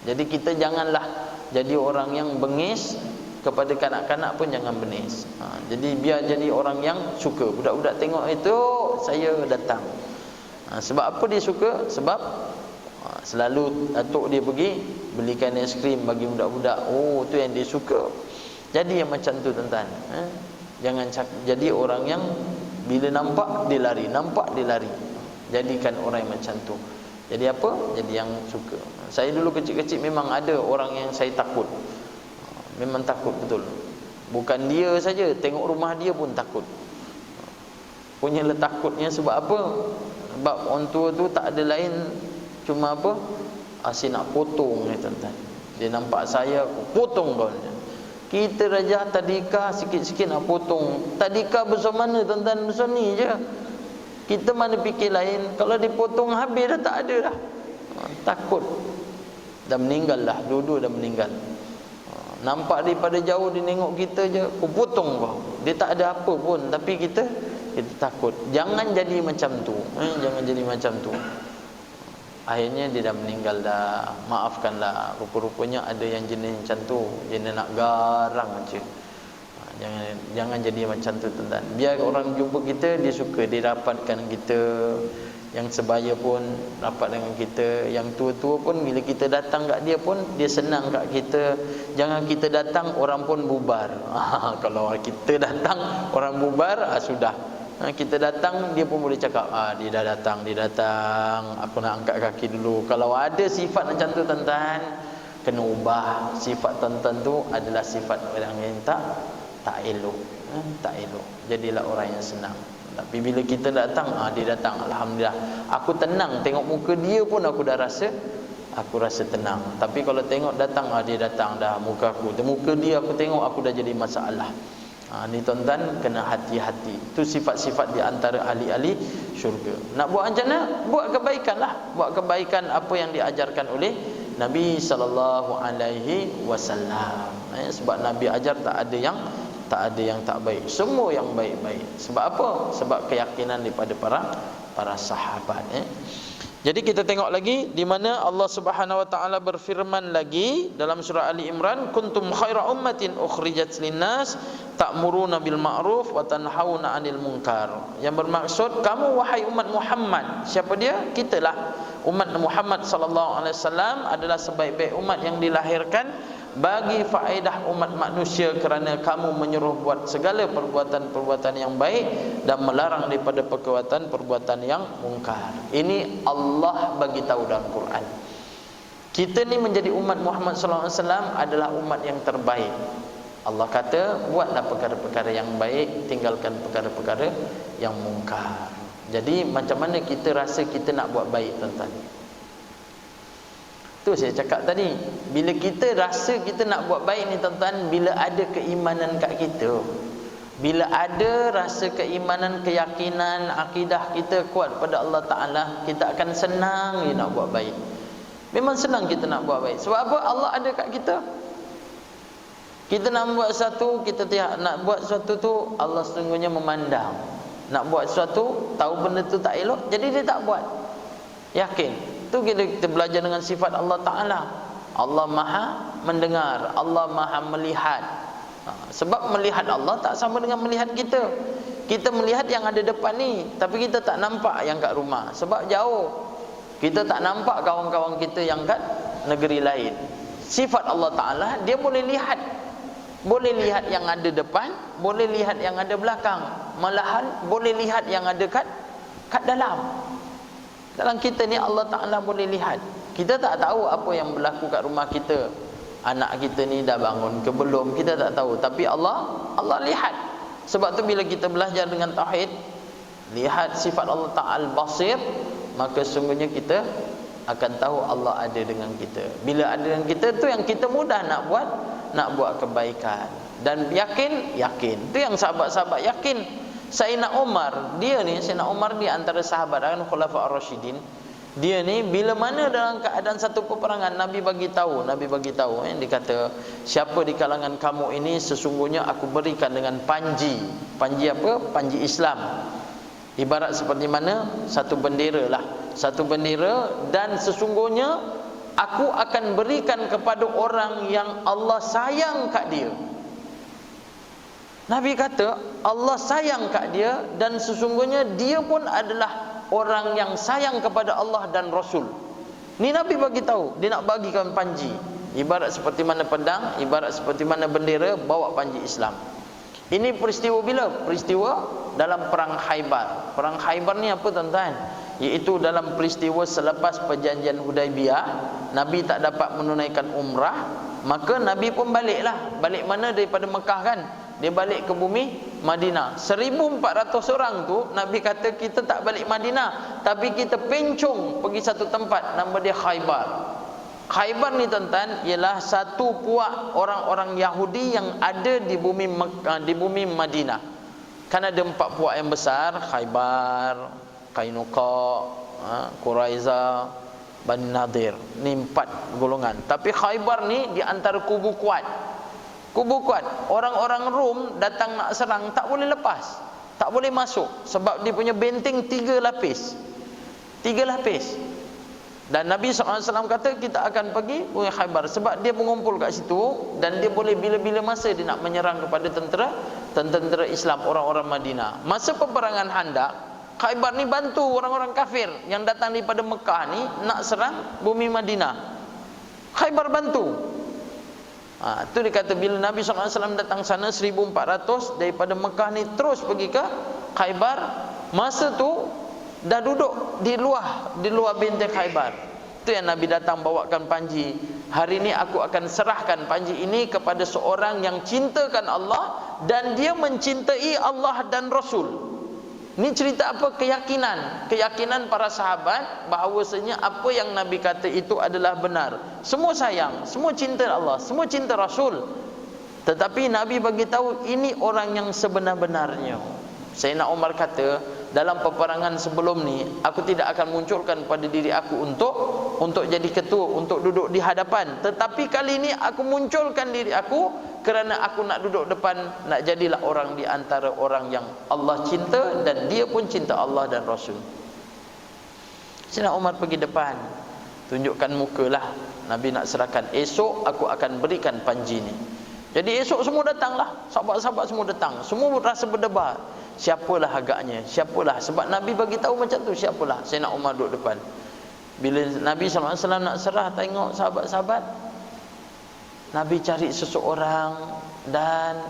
Jadi kita janganlah jadi orang yang bengis, kepada kanak-kanak pun jangan bengis. Jadi biar jadi orang yang suka. Budak-budak tengok itu, saya datang. Sebab apa dia suka? Sebab selalu datuk dia pergi belikan aiskrim bagi budak-budak. Oh, tu yang dia suka. Jadi yang macam tu tuan-tuan. Jangan jadi orang yang bila nampak dia lari, nampak dia lari. Jadikan orang yang macam tu. Jadi apa? Jadi yang suka. Saya dulu kecil-kecil memang ada orang yang saya takut. Memang takut betul. Bukan dia saja, tengok rumah dia pun takut. Punyalah takutnya sebab apa? Sebab orang tua tu tak ada lain, cuma apa? Asyik nak potong ni tuan-tuan. Dia nampak saya, aku potong kau. Kita raja tadika sikit-sikit nak potong. Tadika besar mana tuan-tuan? Besar ni je. Kita mana fikir lain. Kalau dipotong habis dah, tak ada dah. Takut. Dah meninggal dah. Dua-dua dah meninggal. Nampak daripada jauh dia tengok kita je, aku potong kau. Dia tak ada apa pun, tapi kita takut. Jangan jadi macam tu. Jangan jadi macam tu. Akhirnya dia dah meninggal dah. Maafkanlah. Rupa-rupanya ada yang jenis macam tu. Jenis nak garang je. Jangan jadi macam tu tuan-tuan. Biar orang jumpa kita, dia suka, dia rapatkan kita. Yang sebaya pun rapat dengan kita. Yang tua-tua pun bila kita datang kat dia pun, dia senang kat kita. Jangan kita datang orang pun bubar. Kalau kita datang orang bubar, sudah. Kita datang dia pun boleh cakap, dia dah datang, aku nak angkat kaki dulu. Kalau ada sifat macam tu tuan-tuan, kena ubah. Sifat tuan-tuan tu adalah sifat orang yang tak elok. Tak elok. Jadilah orang yang senang. Tapi bila kita datang, dia datang, alhamdulillah. Aku tenang tengok muka dia pun aku rasa tenang. Tapi kalau tengok datang, dia datang dah muka aku. Muka dia aku tengok, aku dah jadi masalah. Ni tuan-tuan kena hati-hati. Itu sifat-sifat di antara ahli-ahli syurga. Nak buat macam mana? Buat kebaikanlah. Buat kebaikan apa yang diajarkan oleh Nabi sallallahu alaihi wasallam. Sebab Nabi ajar tak ada yang tak ada yang tak baik, semua yang baik-baik. Sebab apa? Sebab keyakinan daripada para sahabat. Jadi kita tengok lagi di mana Allah Subhanahu wa taala berfirman lagi dalam surah Ali Imran, kuntum khaira ummatin ukhrijat linnas ta'muruna bil ma'ruf wa tanhauna 'anil munkar. Yang bermaksud kamu wahai umat Muhammad. Siapa dia? Kitalah. Umat Muhammad sallallahu alaihi wasallam adalah sebaik-baik umat yang dilahirkan bagi faedah umat manusia, kerana kamu menyuruh buat segala perbuatan-perbuatan yang baik dan melarang daripada perbuatan-perbuatan yang mungkar. Ini Allah bagi tahu dalam Quran. Kita ni menjadi umat Muhammad sallallahu alaihi wasallam adalah umat yang terbaik. Allah kata, buatlah perkara-perkara yang baik, tinggalkan perkara-perkara yang mungkar. Jadi macam mana kita rasa kita nak buat baik, tuan-tuan? Tu saya cakap tadi, bila kita rasa kita nak buat baik ni tuan-tuan, bila ada keimanan kat kita, bila ada rasa keimanan, keyakinan, akidah kita kuat pada Allah Ta'ala, kita akan senang ni nak buat baik. Memang senang kita nak buat baik. Sebab apa? Allah ada kat kita. Kita nak buat sesuatu, kita nak buat sesuatu tu, Allah sesungguhnya memandang. Nak buat sesuatu, tahu benda tu tak elok, jadi dia tak buat. Yakin. Itu kita belajar dengan sifat Allah Ta'ala. Allah Maha mendengar, Allah Maha melihat. Sebab melihat Allah tak sama dengan melihat kita. Kita melihat yang ada depan ni, tapi kita tak nampak yang kat rumah, sebab jauh. Kita tak nampak kawan-kawan kita yang kat negeri lain. Sifat Allah Ta'ala, dia boleh lihat. Boleh lihat yang ada depan, boleh lihat yang ada belakang. Malahan boleh lihat yang ada kat dalam. Dalam kita ni Allah Ta'ala boleh lihat. Kita tak tahu apa yang berlaku kat rumah kita. Anak kita ni dah bangun ke belum, kita tak tahu. Tapi Allah lihat. Sebab tu bila kita belajar dengan tauhid, lihat sifat Allah Ta'ala basir, maka sungguhnya kita akan tahu Allah ada dengan kita. Bila ada dengan kita, tu yang kita mudah nak buat kebaikan. Dan yakin. Tu yang sahabat-sahabat yakin. Sayyidina Umar, dia antara sahabat kan Khulafa Ar-Rasyidin. Dia ni bila mana dalam keadaan satu peperangan, Nabi bagi tahu, dia kata, siapa di kalangan kamu ini sesungguhnya aku berikan dengan panji. Panji apa? Panji Islam. Ibarat seperti mana? Satu bendera lah. Satu bendera, dan sesungguhnya aku akan berikan kepada orang yang Allah sayang kat dia. Nabi kata Allah sayang kat dia, dan sesungguhnya dia pun adalah orang yang sayang kepada Allah dan Rasul. Ni Nabi bagi tahu, dia nak bagikan panji. Ibarat seperti mana pedang, ibarat seperti mana bendera, bawa panji Islam. Ini peristiwa bila? Peristiwa dalam perang Khaybar. Perang Khaybar ni apa tuan-tuan? Iaitu dalam peristiwa selepas perjanjian Hudaibiyah, Nabi tak dapat menunaikan umrah, maka Nabi pun baliklah. Balik mana? Daripada Mekah kan? Dia balik ke bumi Madinah. 1,400 orang tu, Nabi kata kita tak balik Madinah, tapi kita pencung pergi satu tempat, nama dia Khaybar. Khaybar ni tuan-tuan ialah satu puak orang-orang Yahudi yang ada di bumi Mekah, di bumi Madinah. Kan ada 4 puak yang besar, Khaybar, Qainuqa, Quraiza, Bani Nadir. Ni 4 golongan. Tapi Khaybar ni di antara kubu kuat. Kubu kuat. Orang-orang Rom datang nak serang, tak boleh lepas, tak boleh masuk, sebab dia punya benteng 3 lapis. 3 lapis. Dan Nabi SAW kata kita akan pergi ke Khaybar, sebab dia mengumpul kat situ, dan dia boleh bila-bila masa dia nak menyerang kepada tentera Islam, orang-orang Madinah. Masa peperangan Khandaq, Khaybar ni bantu orang-orang kafir yang datang daripada Mekah ni nak serang bumi Madinah. Khaybar bantu. Tu dikata bila Nabi SAW datang sana 1,400 daripada Mekah ni terus pergi ke Khaybar, masa tu dah duduk di luar benteng Khaybar. Tu yang Nabi datang bawakan panji. Hari ni aku akan serahkan panji ini kepada seorang yang cintakan Allah dan dia mencintai Allah dan Rasul. Ni cerita apa? Keyakinan para sahabat bahawasanya apa yang Nabi kata itu adalah benar. Semua sayang, semua cinta Allah, semua cinta Rasul. Tetapi Nabi bagi tahu ini orang yang sebenar-benarnya. Sayyidina Umar kata, dalam peperangan sebelum ni aku tidak akan munculkan pada diri aku untuk jadi ketua, untuk duduk di hadapan, tetapi kali ini aku munculkan diri aku kerana aku nak duduk depan, nak jadilah orang di antara orang yang Allah cinta dan dia pun cinta Allah dan Rasul. Sayyidina Umar pergi depan, tunjukkan mukalah. Nabi nak serahkan, esok aku akan berikan panji ni. Jadi esok semua datanglah, sahabat-sahabat semua datang, semua rasa berdebar, siapalah agaknya, siapalah, sebab Nabi bagi tahu macam tu, siapalah. Sayyidina Umar duduk depan. Bila Nabi SAW nak serah, tengok sahabat-sahabat, Nabi cari seseorang dan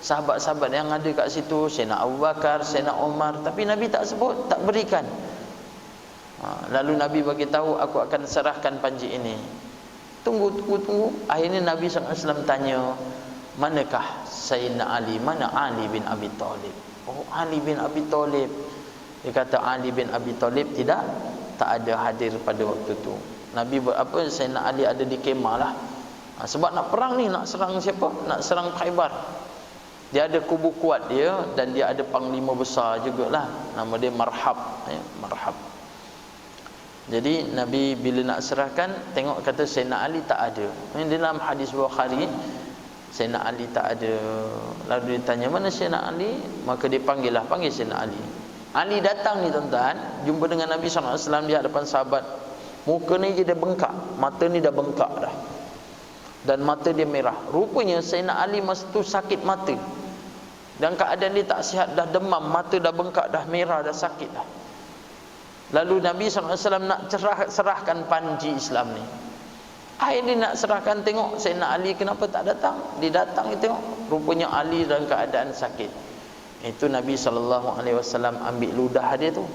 sahabat-sahabat yang ada kat situ, Sayyidina Abu Bakar, Sayyidina Umar, tapi Nabi tak sebut, tak berikan. Lalu Nabi bagi tahu, aku akan serahkan panji ini. Tunggu. Akhirnya Nabi SAW tanya, manakah Sayyidina Ali? Mana Ali bin Abi Talib? Oh, Ali bin Abi Talib. Dia kata Ali bin Abi Talib tak ada hadir pada waktu tu. Nabi apa, Sayyidina Ali ada di kemah lah. Sebab nak perang ni, nak serang siapa? Nak serang Khaybar. Dia ada kubu kuat dia, dan dia ada panglima besar jugalah, nama dia Marhab, Marhab. Jadi Nabi bila nak serahkan, tengok kata Sayyidina Ali tak ada. Ini dalam hadis Bukhari, Sayyidina Ali tak ada. Lalu dia tanya, mana Sayyidina Ali? Maka dia panggil Sayyidina Ali. Ali datang ni tuan-tuan, jumpa dengan Nabi SAW di hadapan sahabat. Muka ni dia bengkak, mata ni dah bengkak dah, dan mata dia merah. Rupanya Sayyidina Ali masa tu sakit mata, dan keadaan dia tak sihat, dah demam, mata dah bengkak, dah merah, dah sakit dah. Lalu Nabi SAW nak serahkan panji Islam ni. Akhirnya nak serahkan, tengok Sayyidina Ali kenapa tak datang. Dia datang, dia tengok, rupanya Ali dalam keadaan sakit. Itu Nabi SAW ambil ludah dia tu,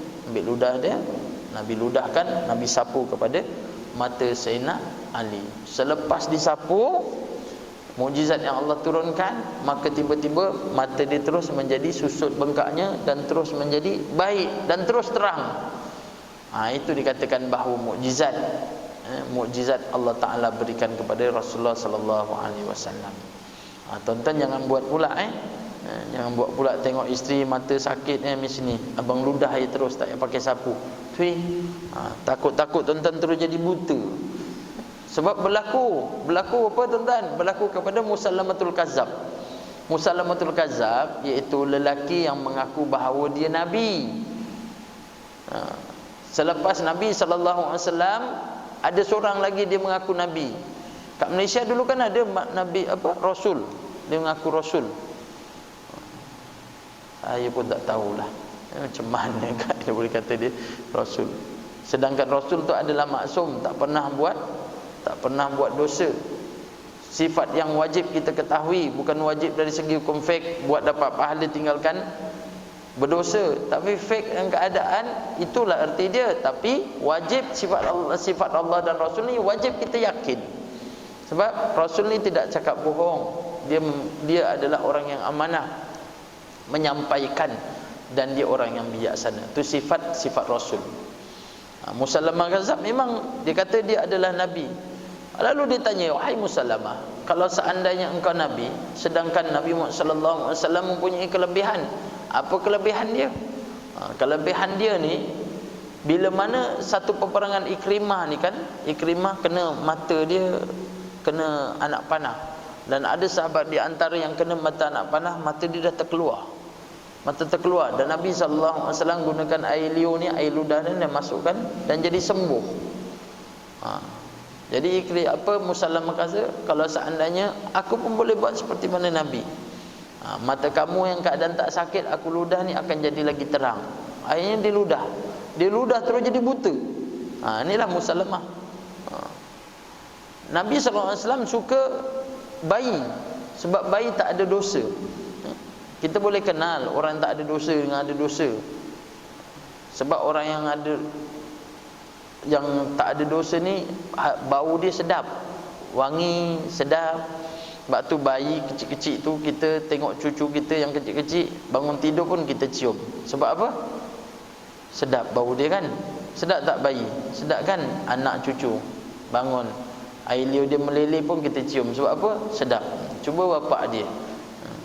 Nabi ludahkan, Nabi sapu kepada mata Sayyidina Ali. Selepas disapu, mukjizat yang Allah turunkan, maka tiba-tiba mata dia terus menjadi susut bengkaknya, dan terus menjadi baik, dan terus terang. Itu dikatakan bahawa mukjizat Allah Ta'ala berikan kepada Rasulullah SAW. Tuan-tuan jangan buat pula jangan buat pula tengok isteri mata sakit macam ni, abang ludah air terus, tak payah pakai sapu. Takut-takut tuan-tuan terus jadi buta. Sebab berlaku apa tuan-tuan? Berlaku kepada Musallamatul Kazzab. Musallamatul Kazzab iaitu lelaki yang mengaku bahawa dia Nabi. Selepas Nabi SAW, ada seorang lagi dia mengaku Nabi. Kat Malaysia dulu kan ada Nabi Rasul, dia mengaku Rasul. Saya pun tak tahulah macam mana kan dia boleh kata dia Rasul. Sedangkan Rasul tu adalah maksum, tak pernah buat dosa. Sifat yang wajib kita ketahui, bukan wajib dari segi hukum fiqh, buat dapat pahala tinggalkan berdosa. Tapi fake dan keadaan, itulah erti dia. Tapi wajib sifat Allah dan Rasul ni wajib kita yakin. Sebab Rasul ni tidak cakap bohong. Dia adalah orang yang amanah, menyampaikan, dan dia orang yang bijaksana. Itu sifat Rasul. Musallamah Kazzab memang dia kata dia adalah Nabi. Lalu dia tanya, wahai Musallamah, kalau seandainya engkau Nabi, sedangkan Nabi Muhammad SAW mempunyai kelebihan, apa kelebihan dia? Kelebihan dia ni, bila mana satu peperangan Ikrimah ni kan, Ikrimah kena mata dia, kena anak panah, dan ada sahabat di antara yang kena mata anak panah, mata dia dah terkeluar, dan Nabi SAW gunakan air liur ni, air ludah ni, dan masukkan, dan jadi sembuh. Jadi Musallamah kata, kalau seandainya aku pun boleh buat seperti mana Nabi, mata kamu yang keadaan tak sakit, aku ludah ni akan jadi lagi terang. Akhirnya dia ludah terus jadi buta. Inilah Musallamah. Nabi SAW suka bayi, sebab bayi tak ada dosa. Kita boleh kenal orang yang tak ada dosa dengan ada dosa. Sebab orang yang tak ada dosa ni, bau dia sedap, wangi, sedap. Sebab tu bayi kecil-kecil tu, kita tengok cucu kita yang kecil-kecil, bangun tidur pun kita cium. Sebab apa? Sedap bau dia kan. Sedap tak bayi? Sedap kan anak cucu bangun, air liur dia meleleh pun kita cium. Sebab apa? Sedap. Cuba bapak dia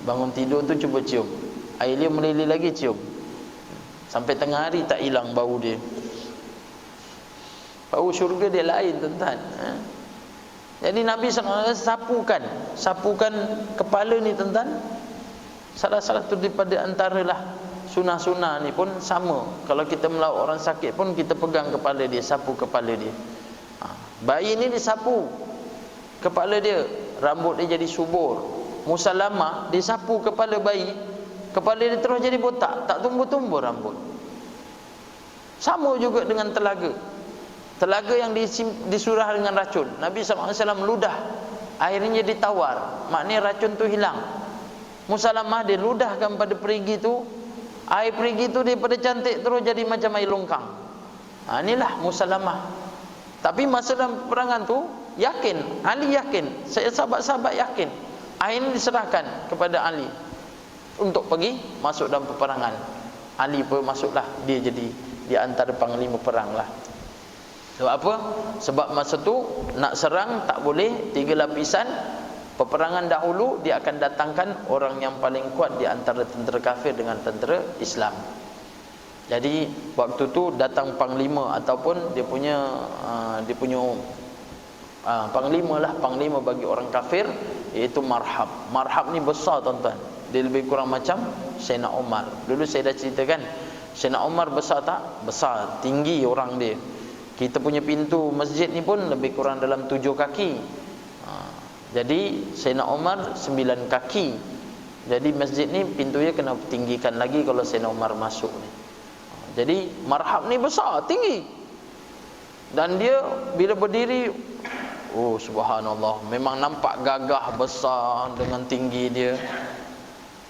bangun tidur tu, cuba cium, air liur meleleh lagi, cium. Sampai tengah hari tak hilang bau dia. Bau syurga dia lain, tuan-tuan. Jadi Nabi SAW sapukan kepala ni, tuan-tuan. Salah satu daripada antaralah sunah-sunah ni pun sama. Kalau kita melawat orang sakit pun kita pegang kepala dia, sapu kepala dia. Bayi ni disapu kepala dia, rambut dia jadi subur. Musalamah disapu kepala bayi, kepala dia terus jadi botak, tak tumbuh-tumbuh rambut. Sama juga dengan telaga. Telaga yang disurah dengan racun, Nabi SAW ludah, airnya ditawar, maknanya racun tu hilang. Musalamah dia ludahkan pada perigi tu, air perigi tu daripada cantik terus jadi macam air longkang. Inilah Musalamah. Tapi masa dalam peperangan tu, yakin, Ali yakin, saya sahabat-sahabat yakin, air ini diserahkan kepada Ali untuk pergi masuk dalam peperangan. Ali pun masuklah, dia jadi di antara panglima perang lah. Sebab apa? Sebab masa tu nak serang tak boleh, 3 lapisan. Peperangan dahulu dia akan datangkan orang yang paling kuat di antara tentera kafir dengan tentera Islam. Jadi waktu tu datang panglima ataupun dia punya panglima lah, panglima bagi orang kafir, iaitu Marhab. Marhab ni besar, tuan-tuan. Dia lebih kurang macam Sayyidina Umar. Dulu saya dah ceritakan, Sayyidina Umar besar tak? Besar, tinggi orang dia. Kita punya pintu masjid ni pun lebih kurang dalam 7 kaki. Jadi Sayyidina Umar 9 kaki. Jadi masjid ni pintunya kena tinggikan lagi kalau Sayyidina Umar masuk ni. Jadi Marhab ni besar, tinggi. Dan dia bila berdiri, oh subhanallah, memang nampak gagah besar dengan tinggi dia.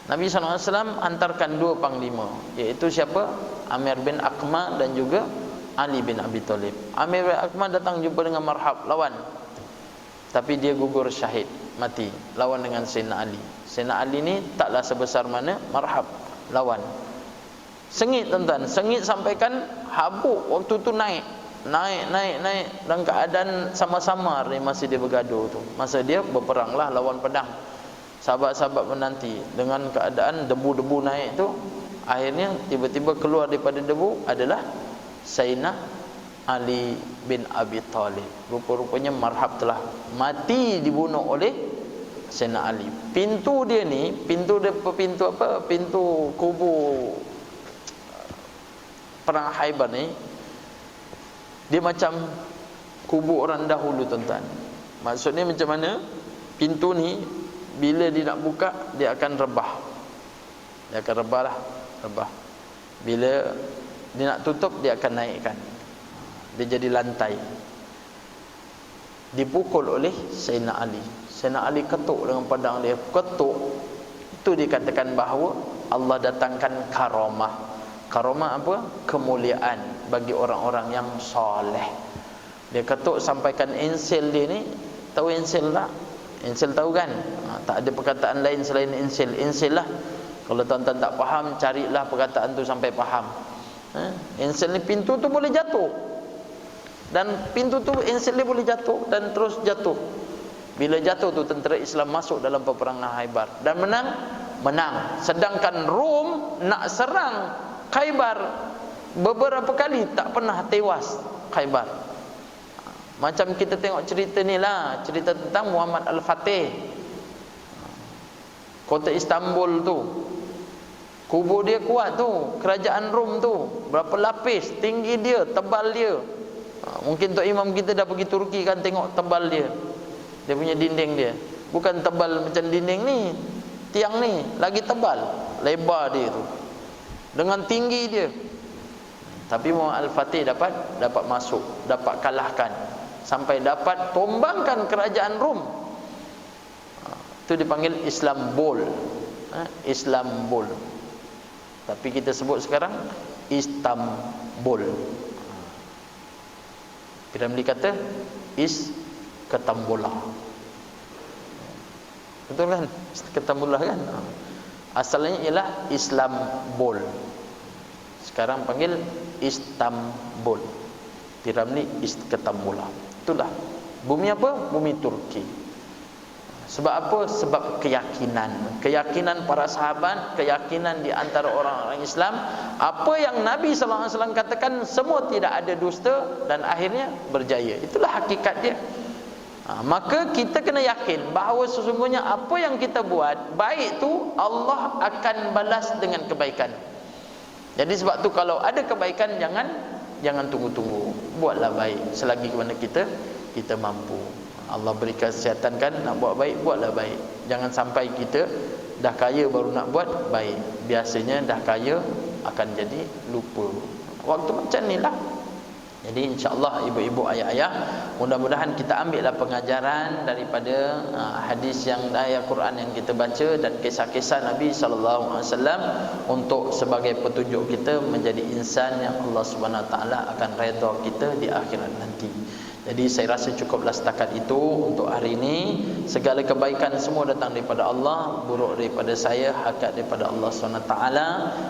Nabi SAW hantarkan 2 panglima, iaitu siapa? Amir bin Aqma dan juga Ali bin Abi Thalib. Amir bin Aqma datang jumpa dengan Marhab, lawan. Tapi dia gugur syahid, mati, lawan dengan Sayyidina Ali. Sayyidina Ali ni taklah sebesar mana Marhab, lawan. Sengit, tuan-tuan, sengit sampaikan habuk waktu tu naik dalam keadaan sama-sama ni masih dia bergaduh tu. Masa dia berperanglah lawan pedang. Sahabat-sahabat menanti dengan keadaan debu-debu naik tu, akhirnya tiba-tiba keluar daripada debu adalah Sayyidina Ali bin Abi Thalib. Rupa-rupanya Marhab telah mati dibunuh oleh Sayyidina Ali. Pintu dia ni, pintu kubu perang Khaibar ni, dia macam kubu orang dahulu, tuan-tuan. Maksudnya macam mana? Pintu ni bila dia nak buka, dia akan rebah. Dia akan rebah lah, rebah. Bila dia nak tutup, dia akan naikkan. Dia jadi lantai. Dipukul oleh Sayyidina Ali. Sayyidina Ali ketuk dengan pedang dia, ketuk. Itu dikatakan bahawa Allah datangkan karamah. Karamah apa? Kemuliaan bagi orang-orang yang soleh. Dia ketuk sampaikan insel dia ni. Tahu insel tak? Insel tahu kan? Tak ada perkataan lain selain insel. Insel lah. Kalau tuan-tuan tak faham, carilah perkataan tu sampai faham. Insel ni, pintu tu boleh jatuh. Dan pintu tu, insel dia boleh jatuh dan terus jatuh. Bila jatuh tu, tentera Islam masuk dalam peperangan Khaibar dan menang. Sedangkan Rom nak serang Khaibar beberapa kali, tak pernah tewas Khaibar. Macam kita tengok cerita ni lah, cerita tentang Muhammad Al-Fatih, kota Istanbul tu. Kubur dia kuat tu, kerajaan Rom tu, berapa lapis, tinggi dia, tebal dia. Mungkin Tok Imam kita dah pergi Turki kan, tengok tebal dia. Dia punya dinding dia bukan tebal macam dinding ni, tiang ni lagi tebal, lebar dia tu, dengan tinggi dia. Tapi Muhammad Al-Fatih dapat masuk, dapat kalahkan, sampai dapat tumbangkan kerajaan Rom. Itu dipanggil Islambol. Islambol. Tapi kita sebut sekarang Istanbul. Piramli kata Ketambola. Betul kan? Ketambola kan? Asalnya ialah Islambol. Sekarang panggil Istanbul. Piramli Ketambola. Itulah. Bumi apa? Bumi Turki. Sebab apa? Sebab keyakinan. Keyakinan para sahabat, keyakinan di antara orang-orang Islam, apa yang Nabi SAW katakan semua tidak ada dusta dan akhirnya berjaya. Itulah hakikat dia. Maka kita kena yakin bahawa sesungguhnya apa yang kita buat baik tu Allah akan balas dengan kebaikan. Jadi sebab tu kalau ada kebaikan jangan tunggu-tunggu, buatlah baik selagi mana kita mampu. Allah beri kesihatan kan, nak buat baik, buatlah baik. Jangan sampai kita dah kaya baru nak buat baik. Biasanya dah kaya akan jadi lupa. Waktu macam ni lah. Jadi insya-Allah ibu-ibu, ayah-ayah, mudah-mudahan kita ambillah pengajaran daripada hadis yang ayat Quran yang kita baca dan kisah-kisah Nabi sallallahu alaihi wasallam untuk sebagai petunjuk kita menjadi insan yang Allah Subhanahu Wa Taala akan redha kita di akhirat nanti. Jadi saya rasa cukuplah setakat itu untuk hari ini. Segala kebaikan semua datang daripada Allah, buruk daripada saya, hakikat daripada Allah SWT.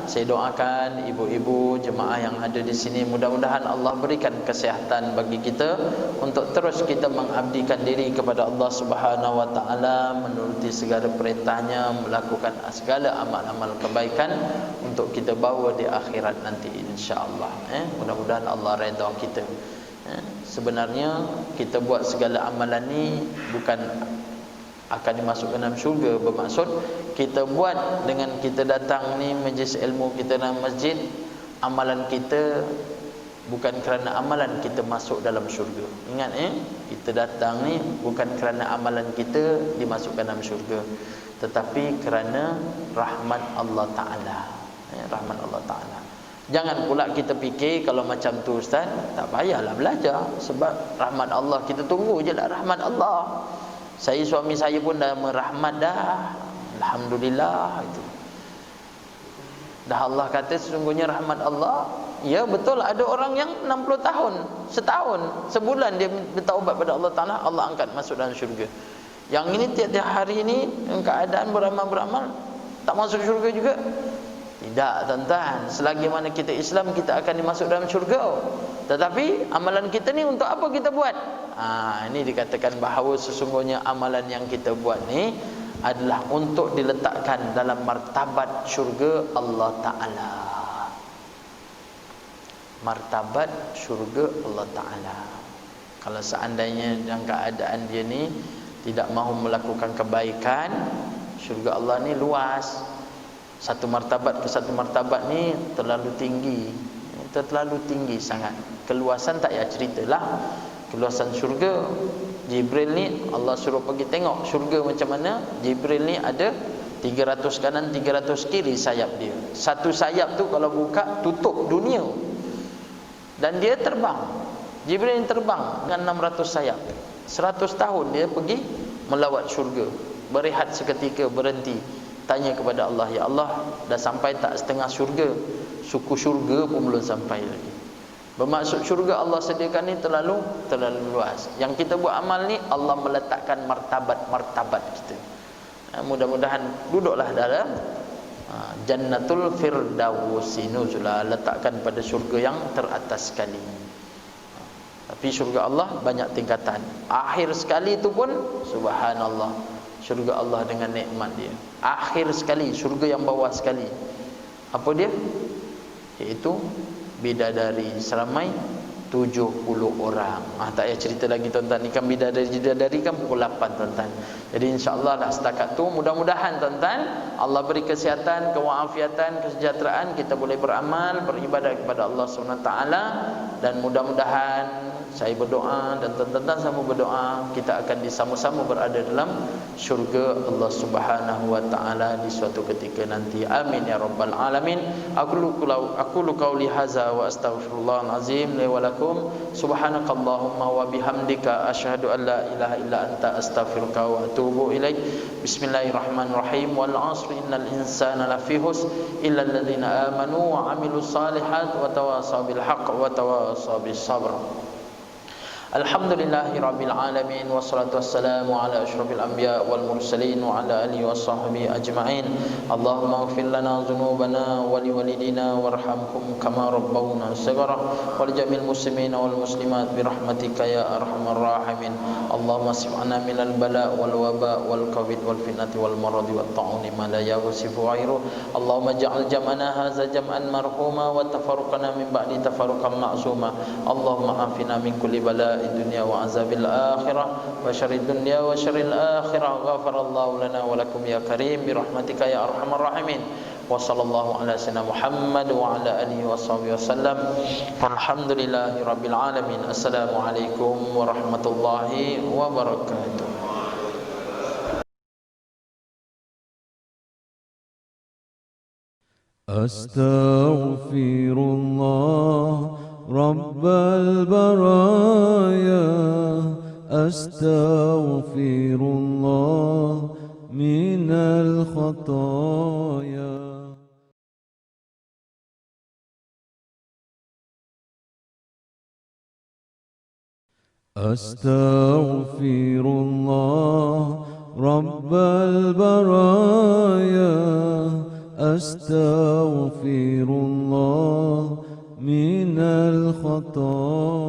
Saya doakan ibu-ibu jemaah yang ada di sini, mudah-mudahan Allah berikan kesihatan bagi kita untuk terus kita mengabdikan diri kepada Allah Subhanahu Wa Taala, menuruti segala perintahnya, melakukan segala amal-amal kebaikan untuk kita bawa di akhirat nanti insya-Allah. Mudah-mudahan Allah redha kita. Sebenarnya kita buat segala amalan ni bukan akan dimasukkan dalam syurga. Bermaksud kita buat dengan kita datang ni majlis ilmu, kita dalam masjid, amalan kita bukan kerana amalan kita masuk dalam syurga. Ingat kita datang ni bukan kerana amalan kita dimasukkan dalam syurga, tetapi kerana rahmat Allah Ta'ala. Rahmat Allah Ta'ala. Jangan pula kita fikir kalau macam tu ustaz, tak payahlah belajar sebab rahmat Allah, kita tunggu je lah rahmat Allah. Suami saya pun dah merahmat dah, alhamdulillah itu. Dah Allah kata sesungguhnya rahmat Allah. Ya betul, ada orang yang 60 tahun, setahun, sebulan dia bertaubat pada Allah Ta'ala, Allah angkat masuk dalam syurga. Yang ini tiap-tiap hari ini keadaan beramal-beramal tak masuk syurga juga. Tidak tuan-tuan, selagi mana kita Islam kita akan dimasuk dalam syurga. Tetapi amalan kita ni untuk apa kita buat? Ini dikatakan bahawa sesungguhnya amalan yang kita buat ni adalah untuk diletakkan dalam martabat syurga Allah Ta'ala. Martabat syurga Allah Ta'ala. Kalau seandainya dalam keadaan dia ni tidak mahu melakukan kebaikan, syurga Allah ni luas. Satu martabat ke satu martabat ni terlalu tinggi. Terlalu tinggi sangat. Keluasan tak payah ceritalah. Keluasan syurga, Jibril ni Allah suruh pergi tengok syurga macam mana. Jibril ni ada 300 kanan 300 kiri sayap dia. Satu sayap tu kalau buka tutup dunia. Dan dia terbang. Jibril ni terbang dengan 600 sayap. 100 tahun dia pergi melawat syurga. Berehat seketika, berhenti, tanya kepada Allah, ya Allah, dah sampai tak setengah syurga? Suku syurga pun belum sampai lagi. Bermaksud syurga Allah sediakan ni terlalu luas. Yang kita buat amal ni Allah meletakkan martabat-martabat kita. Mudah-mudahan duduklah dalam Jannatul Firdaus nuzulah, letakkan pada syurga yang teratas sekali. Tapi syurga Allah banyak tingkatan. Akhir sekali itu pun subhanallah, syurga Allah dengan nikmat dia. Akhir sekali, syurga yang bawah sekali. Apa dia? Iaitu bidadari seramai 70 orang. Tak payah cerita lagi tuan-tuan. Ni kan bidadari kan pukul 8 tuan-tuan. Jadi insya-Allah dah setakat tu, mudah-mudahan tuan-tuan Allah beri kesihatan, kewalafiatan, kesejahteraan, kita boleh beramal, beribadah kepada Allah SWT. Dan mudah-mudahan saya berdoa dan tuan-tuan sama berdoa, kita akan disama-sama berada dalam syurga Allah Subhanahu wa taala di suatu ketika nanti. Amin ya rabbal alamin. Aqulu qauli hadza wa astaghfirullahal azim li wa lakum. Subhanakallahumma wa bihamdika asyhadu an la ilaha illa anta astaghfiruka wa atubu ilaik. Bismillahirrahmanirrahim. Wal 'asri innal insana lafi khusr illa alladhina amanu wa 'amilus solihat wa tawasaw bil haqq wa tawasaw bis sabr. Alhamdulillahirabbil alamin wassalatu wassalamu ala asyrafil anbiya wal mursalin wa ala alihi washabbihi ajma'in. Allahumma ighfir lana dhunubana wa liwalidina warhamhum kama rabbawna shaghara wa lijamil muslimina wal muslimat bi rahmatika ya arhamar rahimin. Allahumma sif'ana minal bala wal waba wal covid wal fitnati wal maradi wat ta'uni ma la yaghsifu ghairu. Allahumma ja'al jam'ana hadza jam'an marhuma wa tafarruqana min ba'di tafarruqan ma'suma. Allahumma afina min kulli bala dunya wa azabil akhirah wa syarrid dunya wa syarril akhirah. Ghafarallahu lana wa lakum ya karim bi rahmatika ya arhamar rahimin. Wa sallallahu ala sayyidina Muhammad wa ala alihi washabihi wasallam. Alhamdulillahi rabbil alamin. Assalamu alaikum warahmatullahi wabarakatuh. Astaghfirullah Rabbal baraya, astaghfirullah minal khataya. Astaghfirullah Rabbal baraya, astaghfirullah minal khataya.